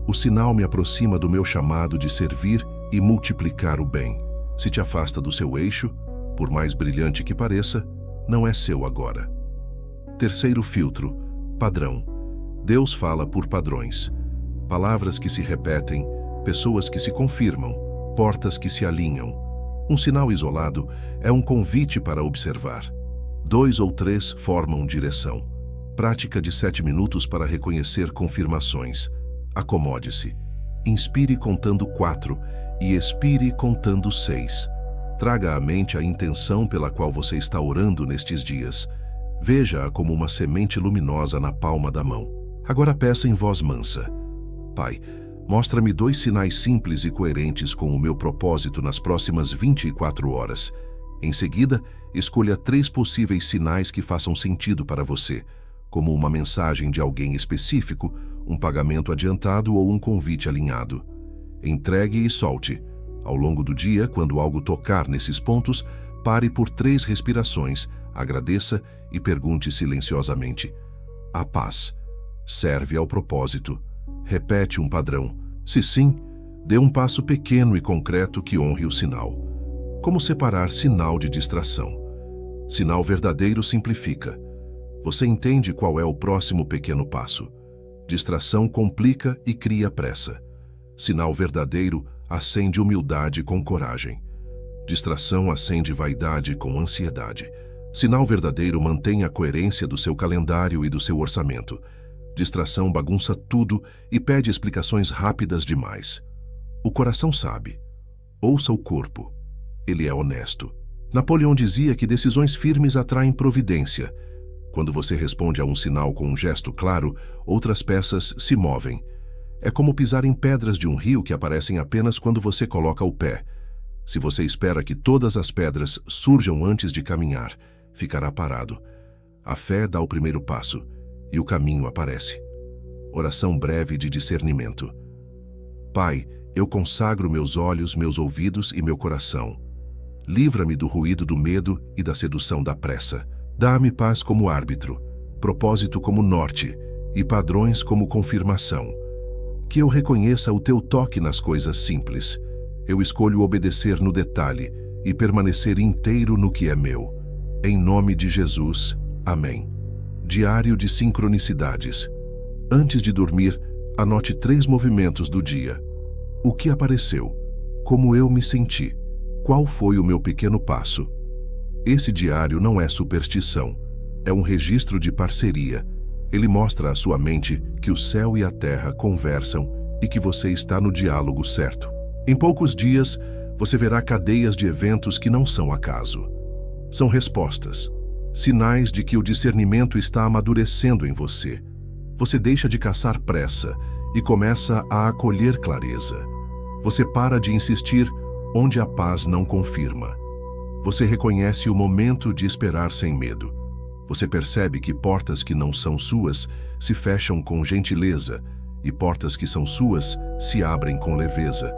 O sinal me aproxima do meu chamado de servir e multiplicar o bem. Se te afasta do seu eixo, por mais brilhante que pareça, não é seu agora. Terceiro filtro: padrão. Deus fala por padrões. Palavras que se repetem, pessoas que se confirmam, portas que se alinham. Um sinal isolado é um convite para observar. 2 ou 3 formam direção. Prática de 7 minutos para reconhecer confirmações. Acomode-se. Inspire contando 4 e expire contando 6. Traga à mente a intenção pela qual você está orando nestes dias. Veja-a como uma semente luminosa na palma da mão. Agora peça em voz mansa: Pai, mostra-me 2 sinais simples e coerentes com o meu propósito nas próximas 24 horas. Em seguida, escolha 3 possíveis sinais que façam sentido para você, como uma mensagem de alguém específico, um pagamento adiantado ou um convite alinhado. Entregue e solte. Ao longo do dia, quando algo tocar nesses pontos, pare por 3 respirações, agradeça e pergunte silenciosamente: a paz serve ao propósito? Repete um padrão. Se sim, dê um passo pequeno e concreto que honre o sinal. Como separar sinal de distração? Sinal verdadeiro simplifica. Você entende qual é o próximo pequeno passo. Distração complica e cria pressa. Sinal verdadeiro acende humildade com coragem. Distração acende vaidade com ansiedade. Sinal verdadeiro mantém a coerência do seu calendário e do seu orçamento. Distração bagunça tudo e pede explicações rápidas demais. O coração sabe. Ouça o corpo. Ele é honesto. Napoleão dizia que decisões firmes atraem providência. Quando você responde a um sinal com um gesto claro, outras peças se movem. É como pisar em pedras de um rio que aparecem apenas quando você coloca o pé. Se você espera que todas as pedras surjam antes de caminhar, ficará parado. A fé dá o primeiro passo e o caminho aparece. Oração breve de discernimento. Pai, eu consagro meus olhos, meus ouvidos e meu coração. Livra-me do ruído do medo e da sedução da pressa. Dá-me paz como árbitro, propósito como norte e padrões como confirmação. Que eu reconheça o teu toque nas coisas simples. Eu escolho obedecer no detalhe e permanecer inteiro no que é meu. Em nome de Jesus. Amém. Diário de sincronicidades. Antes de dormir, anote 3 movimentos do dia. O que apareceu? Como eu me senti? Qual foi o meu pequeno passo? Esse diário não é superstição. É um registro de parceria. Ele mostra à sua mente que o céu e a terra conversam e que você está no diálogo certo. Em poucos dias, você verá cadeias de eventos que não são acaso. São respostas, sinais de que o discernimento está amadurecendo em você. Você deixa de caçar pressa e começa a acolher clareza. Você para de insistir onde a paz não confirma. Você reconhece o momento de esperar sem medo. Você percebe que portas que não são suas se fecham com gentileza e portas que são suas se abrem com leveza.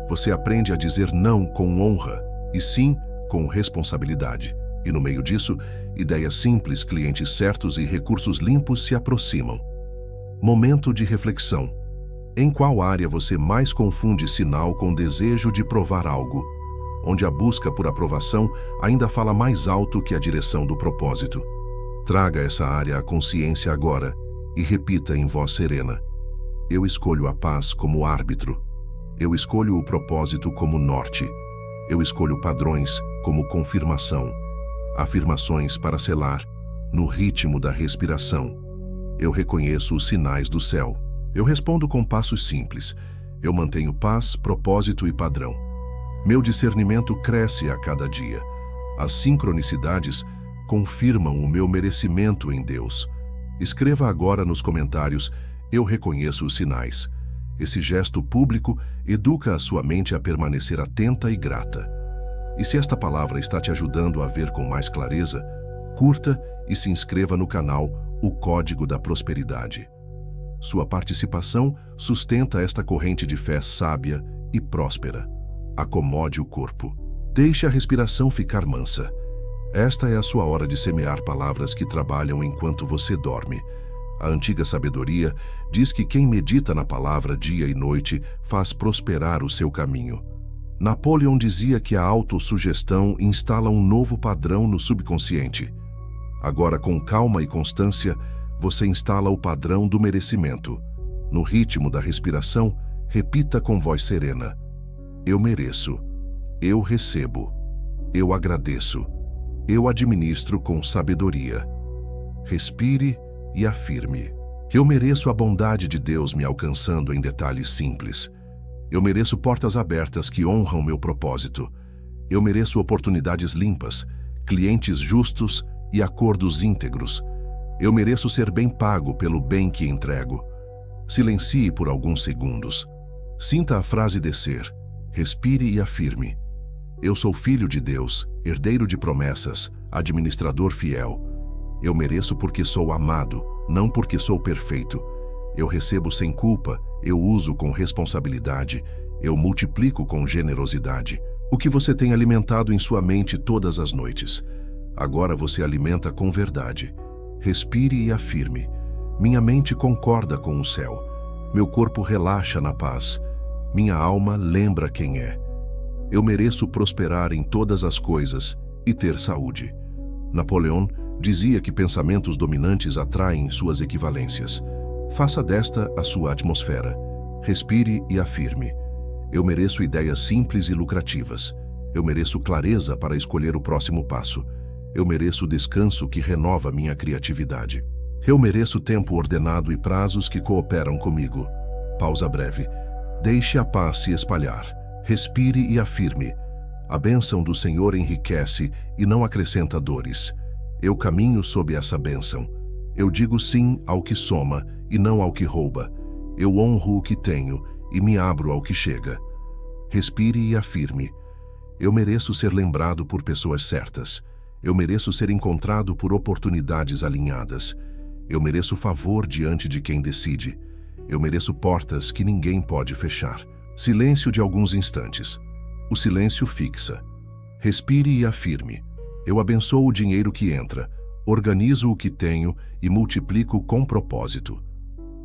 Você aprende a dizer não com honra e sim com responsabilidade. E no meio disso, ideias simples, clientes certos e recursos limpos se aproximam. Momento de reflexão. Em qual área você mais confunde sinal com desejo de provar algo? onde a busca por aprovação ainda fala mais alto que a direção do propósito. Traga essa área à consciência agora e repita em voz serena: eu escolho a paz como árbitro. Eu escolho o propósito como norte. Eu escolho padrões como confirmação. Afirmações para selar, no ritmo da respiração. Eu reconheço os sinais do céu. Eu respondo com passos simples. Eu mantenho paz, propósito e padrão. Meu discernimento cresce a cada dia. As sincronicidades confirmam o meu merecimento em Deus. Escreva agora nos comentários: eu reconheço os sinais. Esse gesto público educa a sua mente a permanecer atenta e grata. E se esta palavra está te ajudando a ver com mais clareza, curta e se inscreva no canal O Código da Prosperidade. Sua participação sustenta esta corrente de fé sábia e próspera. Acomode o corpo. Deixe a respiração ficar mansa. Esta é a sua hora de semear palavras que trabalham enquanto você dorme. A antiga sabedoria diz que quem medita na palavra dia e noite faz prosperar o seu caminho. Napoleão dizia que a autossugestão instala um novo padrão no subconsciente. Agora, com calma e constância, você instala o padrão do merecimento. No ritmo da respiração, repita com voz serena: eu mereço, eu recebo, eu agradeço, eu administro com sabedoria. Respire e afirme: eu mereço a bondade de Deus me alcançando em detalhes simples. Eu mereço portas abertas que honram meu propósito. Eu mereço oportunidades limpas, clientes justos e acordos íntegros. Eu mereço ser bem pago pelo bem que entrego. Silencie por alguns segundos. Sinta a frase descer. Respire e afirme: eu sou filho de Deus, herdeiro de promessas, administrador fiel. Eu mereço porque sou amado, não porque sou perfeito. Eu recebo sem culpa, eu uso com responsabilidade, eu multiplico com generosidade. O que você tem alimentado em sua mente todas as noites, agora você alimenta com verdade. Respire e afirme: minha mente concorda com o céu. Meu corpo relaxa na paz. Minha alma lembra quem é. Eu mereço prosperar em todas as coisas e ter saúde. Napoleão dizia que pensamentos dominantes atraem suas equivalências. Faça desta a sua atmosfera. Respire e afirme: eu mereço ideias simples e lucrativas. Eu mereço clareza para escolher o próximo passo. Eu mereço descanso que renova minha criatividade. Eu mereço tempo ordenado e prazos que cooperam comigo. Pausa breve. Deixe a paz se espalhar. Respire e afirme: a bênção do Senhor enriquece e não acrescenta dores. Eu caminho sob essa bênção. Eu digo sim ao que soma e não ao que rouba. Eu honro o que tenho e me abro ao que chega. Respire e afirme: eu mereço ser lembrado por pessoas certas. Eu mereço ser encontrado por oportunidades alinhadas. Eu mereço favor diante de quem decide. Eu mereço portas que ninguém pode fechar. Silêncio de alguns instantes. O silêncio fixa. Respire e afirme: eu abençoo o dinheiro que entra, organizo o que tenho e multiplico com propósito.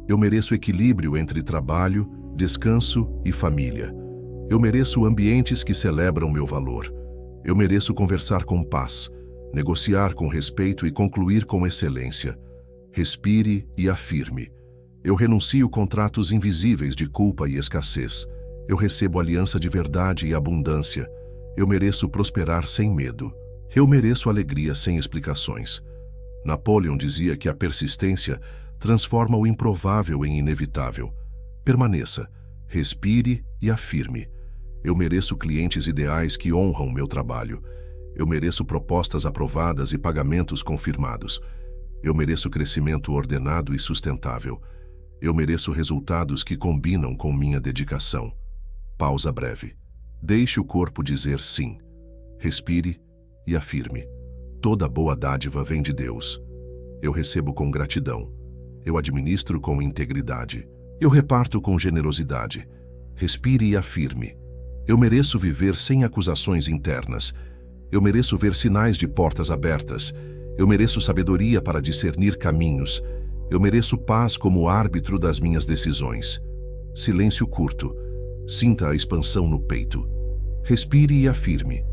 Eu mereço equilíbrio entre trabalho, descanso e família. Eu mereço ambientes que celebram meu valor. Eu mereço conversar com paz, negociar com respeito e concluir com excelência. Respire e afirme: eu renuncio contratos invisíveis de culpa e escassez. Eu recebo aliança de verdade e abundância. Eu mereço prosperar sem medo. Eu mereço alegria sem explicações. Napoleão dizia que a persistência transforma o improvável em inevitável. Permaneça, respire e afirme: eu mereço clientes ideais que honram meu trabalho. Eu mereço propostas aprovadas e pagamentos confirmados. Eu mereço crescimento ordenado e sustentável. Eu mereço resultados que combinam com minha dedicação. Pausa breve. Deixe o corpo dizer sim. Respire e afirme: toda boa dádiva vem de Deus. Eu recebo com gratidão. Eu administro com integridade. Eu reparto com generosidade. Respire e afirme: eu mereço viver sem acusações internas. Eu mereço ver sinais de portas abertas. Eu mereço sabedoria para discernir caminhos. Eu mereço paz como árbitro das minhas decisões. Silêncio curto. Sinta a expansão no peito. Respire e afirme: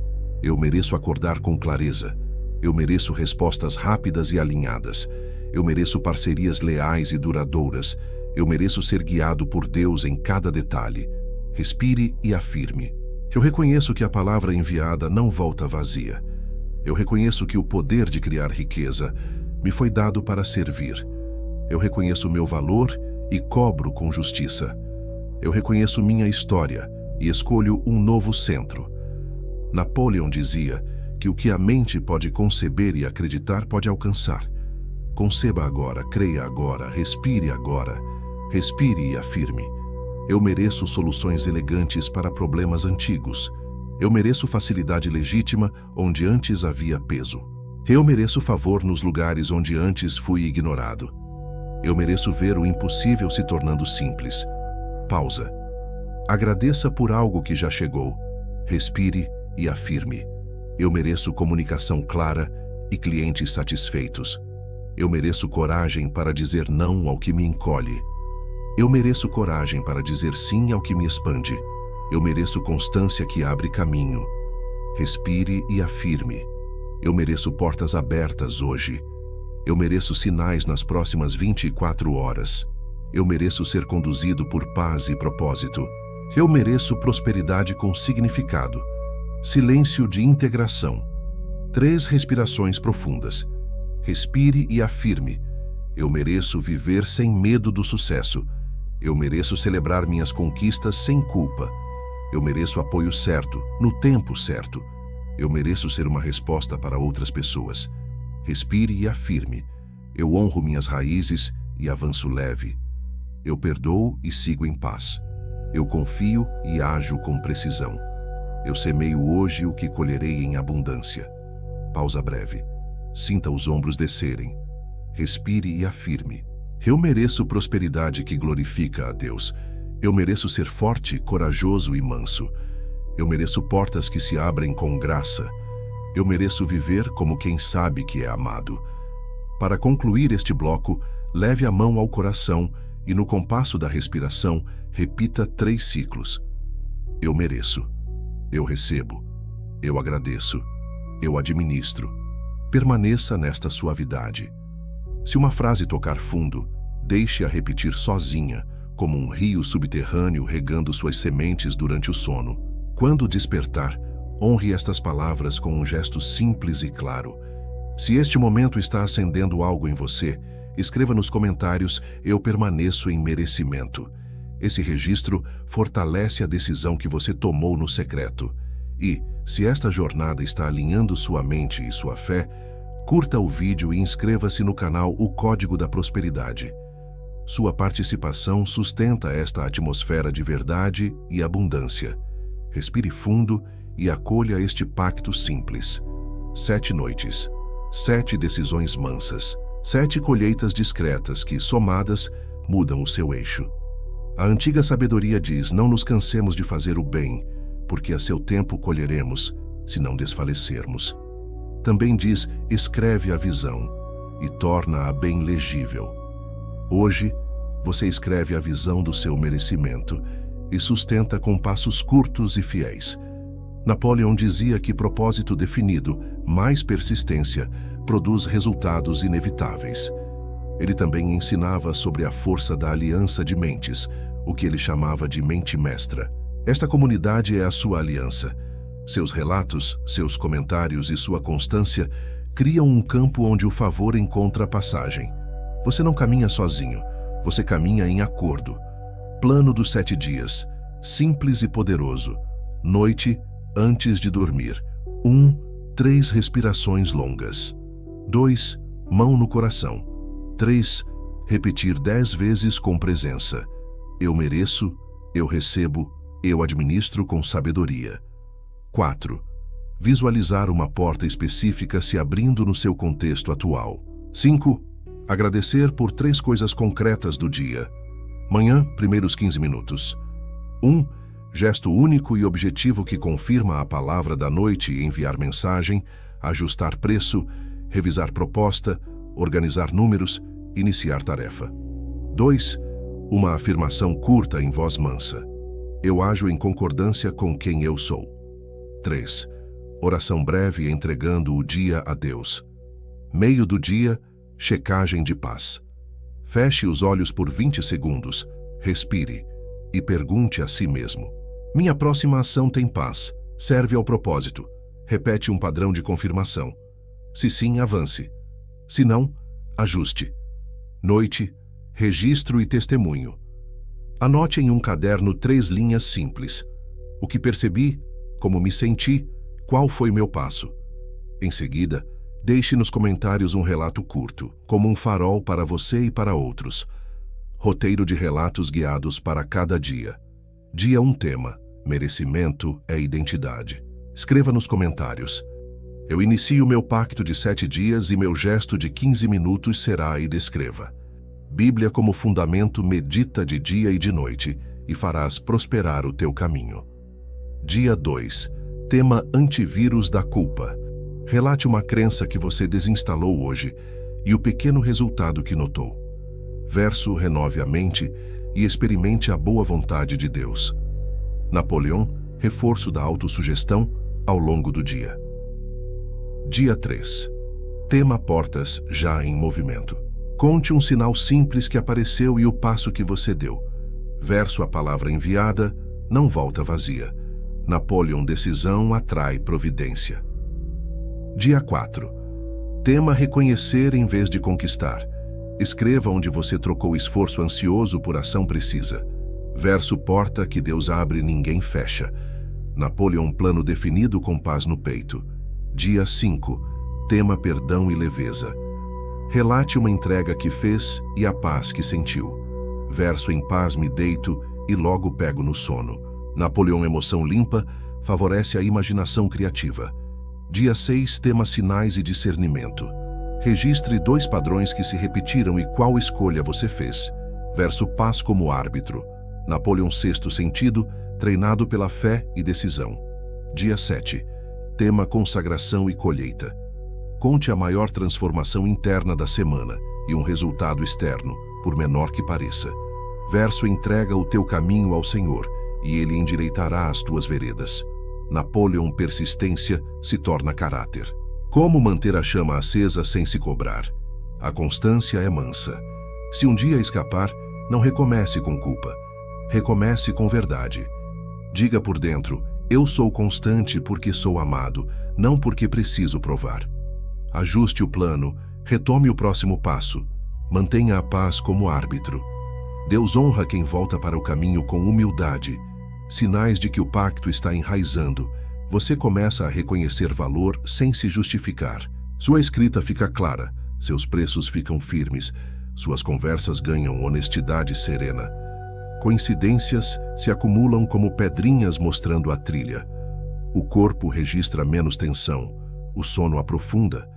eu mereço acordar com clareza. Eu mereço respostas rápidas e alinhadas. Eu mereço parcerias leais e duradouras. Eu mereço ser guiado por Deus em cada detalhe. Respire e afirme: eu reconheço que a palavra enviada não volta vazia. Eu reconheço que o poder de criar riqueza me foi dado para servir. Eu reconheço meu valor e cobro com justiça. Eu reconheço minha história e escolho um novo centro. Napoleão dizia que o que a mente pode conceber e acreditar pode alcançar. Conceba agora, creia agora, respire agora. Respire e afirme: eu mereço soluções elegantes para problemas antigos. Eu mereço facilidade legítima onde antes havia peso. Eu mereço favor nos lugares onde antes fui ignorado. Eu mereço ver o impossível se tornando simples. Pausa. Agradeça por algo que já chegou. Respire e afirme: eu mereço comunicação clara e clientes satisfeitos. Eu mereço coragem para dizer não ao que me encolhe. Eu mereço coragem para dizer sim ao que me expande. Eu mereço constância que abre caminho. Respire e afirme: eu mereço portas abertas hoje. Eu mereço sinais nas próximas 24 horas. Eu mereço ser conduzido por paz e propósito. Eu mereço prosperidade com significado. Silêncio de integração. 3 respirações profundas. Respire e afirme: eu mereço viver sem medo do sucesso. Eu mereço celebrar minhas conquistas sem culpa. Eu mereço apoio certo, no tempo certo. Eu mereço ser uma resposta para outras pessoas. Respire e afirme: eu honro minhas raízes e avanço leve. Eu perdoo e sigo em paz. Eu confio e ajo com precisão. Eu semeio hoje o que colherei em abundância. Pausa breve. Sinta os ombros descerem. Respire e afirme: eu mereço prosperidade que glorifica a Deus. Eu mereço ser forte, corajoso e manso. Eu mereço portas que se abrem com graça. Eu mereço viver como quem sabe que é amado. Para concluir este bloco, leve a mão ao coração e no compasso da respiração, repita 3 ciclos. Eu mereço. Eu recebo. Eu agradeço. Eu administro. Permaneça nesta suavidade. Se uma frase tocar fundo, deixe-a repetir sozinha, como um rio subterrâneo regando suas sementes durante o sono. Quando despertar, honre estas palavras com um gesto simples e claro. Se este momento está acendendo algo em você, escreva nos comentários: eu permaneço em merecimento. Esse registro fortalece a decisão que você tomou no secreto. E, se esta jornada está alinhando sua mente e sua fé, curta o vídeo e inscreva-se no canal O Código da Prosperidade. Sua participação sustenta esta atmosfera de verdade e abundância. Respire fundo e acolha este pacto simples. 7 noites, 7 decisões mansas, 7 colheitas discretas que, somadas, mudam o seu eixo. A antiga sabedoria diz: não nos cansemos de fazer o bem, porque a seu tempo colheremos, se não desfalecermos. Também diz: escreve a visão e torna-a bem legível. Hoje, você escreve a visão do seu merecimento e sustenta com passos curtos e fiéis. Napoleão dizia que propósito definido, mais persistência, produz resultados inevitáveis. Ele também ensinava sobre a força da aliança de mentes, o que ele chamava de mente mestra. Esta comunidade é a sua aliança. Seus relatos, seus comentários e sua constância criam um campo onde o favor encontra passagem. Você não caminha sozinho, você caminha em acordo. Plano dos 7 dias, simples e poderoso. Noite, antes de dormir. 1. 3 respirações longas. 2. Mão no coração. 3. Repetir 10 vezes com presença. Eu mereço, eu recebo, eu administro com sabedoria. 4. Visualizar uma porta específica se abrindo no seu contexto atual. 5. Agradecer por 3 coisas concretas do dia. Manhã, primeiros 15 minutos. 1. Gesto único e objetivo que confirma a palavra da noite e enviar mensagem, ajustar preço, revisar proposta, organizar números, iniciar tarefa. 2. Uma afirmação curta em voz mansa. Eu ajo em concordância com quem eu sou. 3. Oração breve entregando o dia a Deus. Meio do dia, checagem de paz. Feche os olhos por 20 segundos, respire e pergunte a si mesmo: minha próxima ação tem paz? Serve ao propósito? Repete um padrão de confirmação. Se sim, avance. Se não, ajuste. Noite, registro e testemunho. Anote em um caderno 3 linhas simples. O que percebi, como me senti, qual foi meu passo. Em seguida, deixe nos comentários um relato curto, como um farol para você e para outros. Roteiro de relatos guiados para cada dia. Dia 1 tema: merecimento é identidade. Escreva nos comentários: eu inicio meu pacto de 7 dias e meu gesto de 15 minutos será, e descreva. Bíblia como fundamento, medita de dia e de noite e farás prosperar o teu caminho. Dia 2. Tema: antivírus da culpa. Relate uma crença que você desinstalou hoje e o pequeno resultado que notou. Verso: renove a mente e experimente a boa vontade de Deus. Napoleão, reforço da autossugestão ao longo do dia. Dia 3. Tema: portas já em movimento. Conte um sinal simples que apareceu e o passo que você deu. Verso: a palavra enviada não volta vazia. Napoleão, decisão atrai providência. Dia 4. Tema: reconhecer em vez de conquistar. Escreva onde você trocou esforço ansioso por ação precisa. Verso: porta que Deus abre, ninguém fecha. Napoleão, plano definido com paz no peito. Dia 5. Tema: perdão e leveza. Relate uma entrega que fez e a paz que sentiu. Verso: em paz me deito e logo pego no sono. Napoleão, emoção limpa, favorece a imaginação criativa. Dia 6. Tema: sinais e discernimento. Registre 2 padrões que se repetiram e qual escolha você fez. Verso: paz como árbitro. Napoleão, sexto sentido, treinado pela fé e decisão. Dia 7. Tema: consagração e colheita. Conte a maior transformação interna da semana e um resultado externo, por menor que pareça. Verso: entrega o teu caminho ao Senhor e Ele endireitará as tuas veredas. Napoleão, persistência se torna caráter. Como manter a chama acesa sem se cobrar? A constância é mansa. Se um dia escapar, não recomece com culpa. Recomece com verdade. Diga por dentro: eu sou constante porque sou amado, não porque preciso provar. Ajuste o plano, retome o próximo passo. Mantenha a paz como árbitro. Deus honra quem volta para o caminho com humildade. Sinais de que o pacto está enraizando. Você começa a reconhecer valor sem se justificar. Sua escrita fica clara, seus preços ficam firmes, suas conversas ganham honestidade serena. Coincidências se acumulam como pedrinhas mostrando a trilha. O corpo registra menos tensão, o sono aprofunda,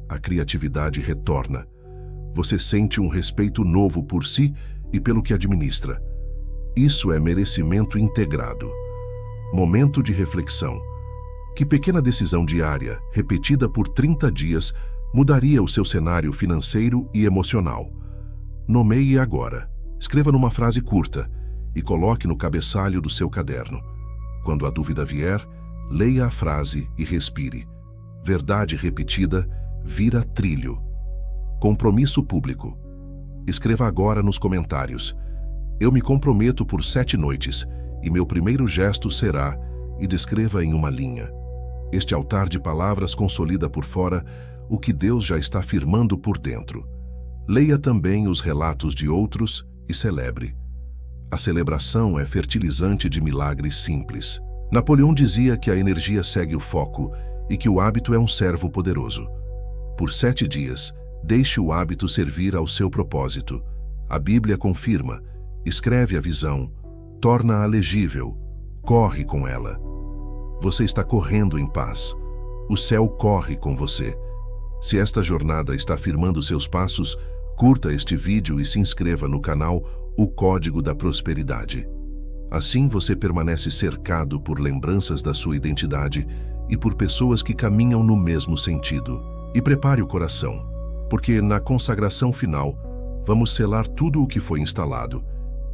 a criatividade retorna. Você sente um respeito novo por si e pelo que administra. Isso é merecimento integrado. Momento de reflexão. Que pequena decisão diária, repetida por 30 dias, mudaria o seu cenário financeiro e emocional? Nomeie agora. Escreva numa frase curta e coloque no cabeçalho do seu caderno. Quando a dúvida vier, leia a frase e respire. Verdade repetida vira trilho. Compromisso público. Escreva agora nos comentários: eu me comprometo por 7 noites e meu primeiro gesto será, e descreva em uma linha. Este altar de palavras consolida por fora o que Deus já está firmando por dentro. Leia também os relatos de outros e celebre. A celebração é fertilizante de milagres simples. Napoleão dizia que a energia segue o foco e que o hábito é um servo poderoso. Por 7 dias, deixe o hábito servir ao seu propósito. A Bíblia confirma: escreve a visão, torna-a legível, corre com ela. Você está correndo em paz. O céu corre com você. Se esta jornada está firmando seus passos, curta este vídeo e se inscreva no canal O Código da Prosperidade. Assim você permanece cercado por lembranças da sua identidade e por pessoas que caminham no mesmo sentido. E prepare o coração, porque na consagração final, vamos selar tudo o que foi instalado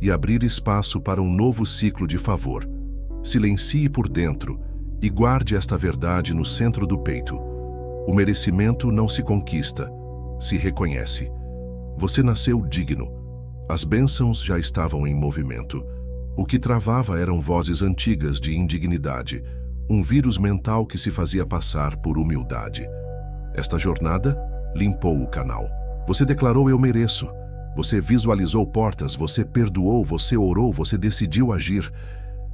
e abrir espaço para um novo ciclo de favor. Silencie por dentro E guarde esta verdade no centro do peito. O merecimento não se conquista, se reconhece. Você nasceu digno. As bênçãos já estavam em movimento. O que travava eram vozes antigas de indignidade, um vírus mental que se fazia passar por humildade. Esta jornada limpou o canal. Você declarou: eu mereço. Você visualizou portas, você perdoou, você orou, você decidiu agir.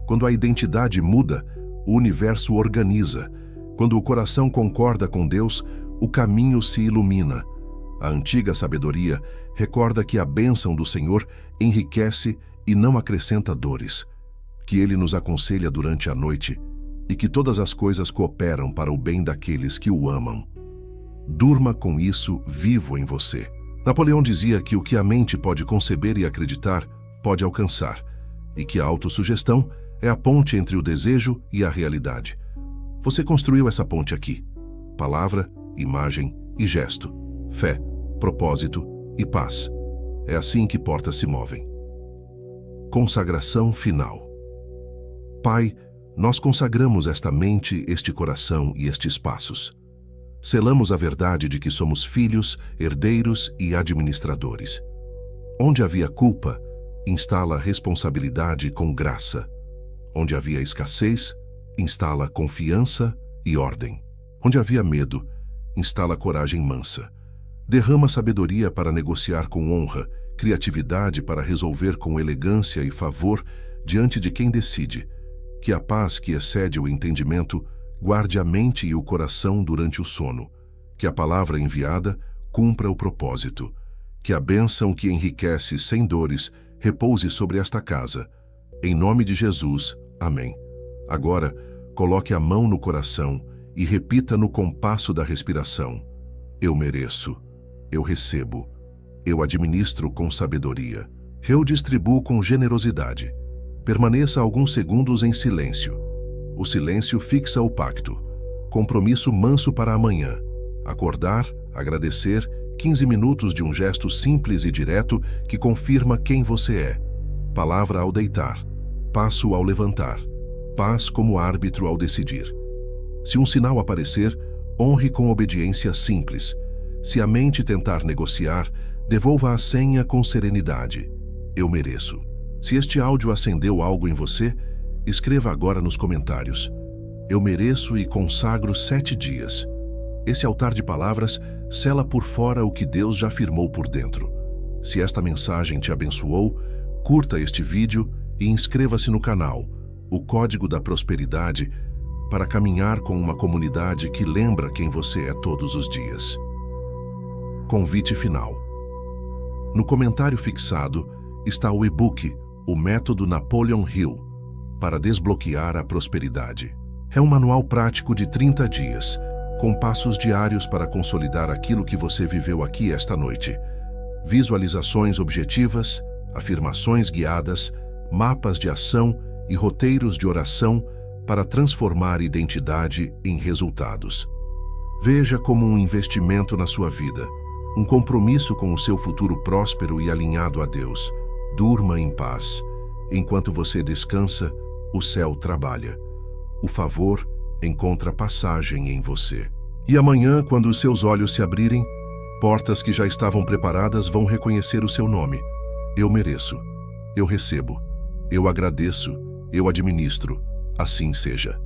Quando a identidade muda, o universo organiza. Quando o coração concorda com Deus, o caminho se ilumina. A antiga sabedoria recorda que a bênção do Senhor enriquece e não acrescenta dores, que Ele nos aconselha durante a noite e que todas as coisas cooperam para o bem daqueles que o amam. Durma com isso vivo em você. Napoleão dizia que o que a mente pode conceber e acreditar, pode alcançar, e que a autossugestão é a ponte entre o desejo e a realidade. Você construiu essa ponte aqui. Palavra, imagem e gesto. Fé, propósito e paz. É assim que portas se movem. Consagração final. Pai, nós consagramos esta mente, este coração e estes passos. Selamos a verdade de que somos filhos, herdeiros e administradores. Onde havia culpa, instala responsabilidade com graça. Onde havia escassez, instala confiança e ordem. Onde havia medo, instala coragem mansa. Derrama sabedoria para negociar com honra, criatividade para resolver com elegância e favor diante de quem decide. Que a paz que excede o entendimento guarde a mente e o coração durante o sono. Que a palavra enviada cumpra o propósito. Que a bênção que enriquece sem dores repouse sobre esta casa. Em nome de Jesus, amém. Agora, coloque a mão no coração e repita no compasso da respiração: eu mereço, eu recebo, eu administro com sabedoria, eu distribuo com generosidade. Permaneça alguns segundos em silêncio. O silêncio fixa o pacto. Compromisso manso para amanhã. Acordar, agradecer, 15 minutos de um gesto simples e direto que confirma quem você é. Palavra ao deitar. Passo ao levantar. Paz como árbitro ao decidir. Se um sinal aparecer, honre com obediência simples. Se a mente tentar negociar, devolva a senha com serenidade. Eu mereço. Se este áudio acendeu algo em você, escreva agora nos comentários: eu mereço e consagro 7 dias. Esse altar de palavras sela por fora o que Deus já firmou por dentro. Se esta mensagem te abençoou, curta este vídeo e inscreva-se no canal, o Código da Prosperidade, para caminhar com uma comunidade que lembra quem você é todos os dias. Convite final. No comentário fixado está o e-book O Método Napoleon Hill, para desbloquear a prosperidade. É um manual prático de 30 dias, com passos diários para consolidar aquilo que você viveu aqui esta noite. Visualizações objetivas, afirmações guiadas, mapas de ação e roteiros de oração para transformar identidade em resultados. Veja como um investimento na sua vida, um compromisso com o seu futuro próspero e alinhado a Deus. Durma em paz. Enquanto você descansa, o céu trabalha. O favor encontra passagem em você. E amanhã, quando os seus olhos se abrirem, portas que já estavam preparadas vão reconhecer o seu nome. Eu mereço. Eu recebo. Eu agradeço. Eu administro. Assim seja.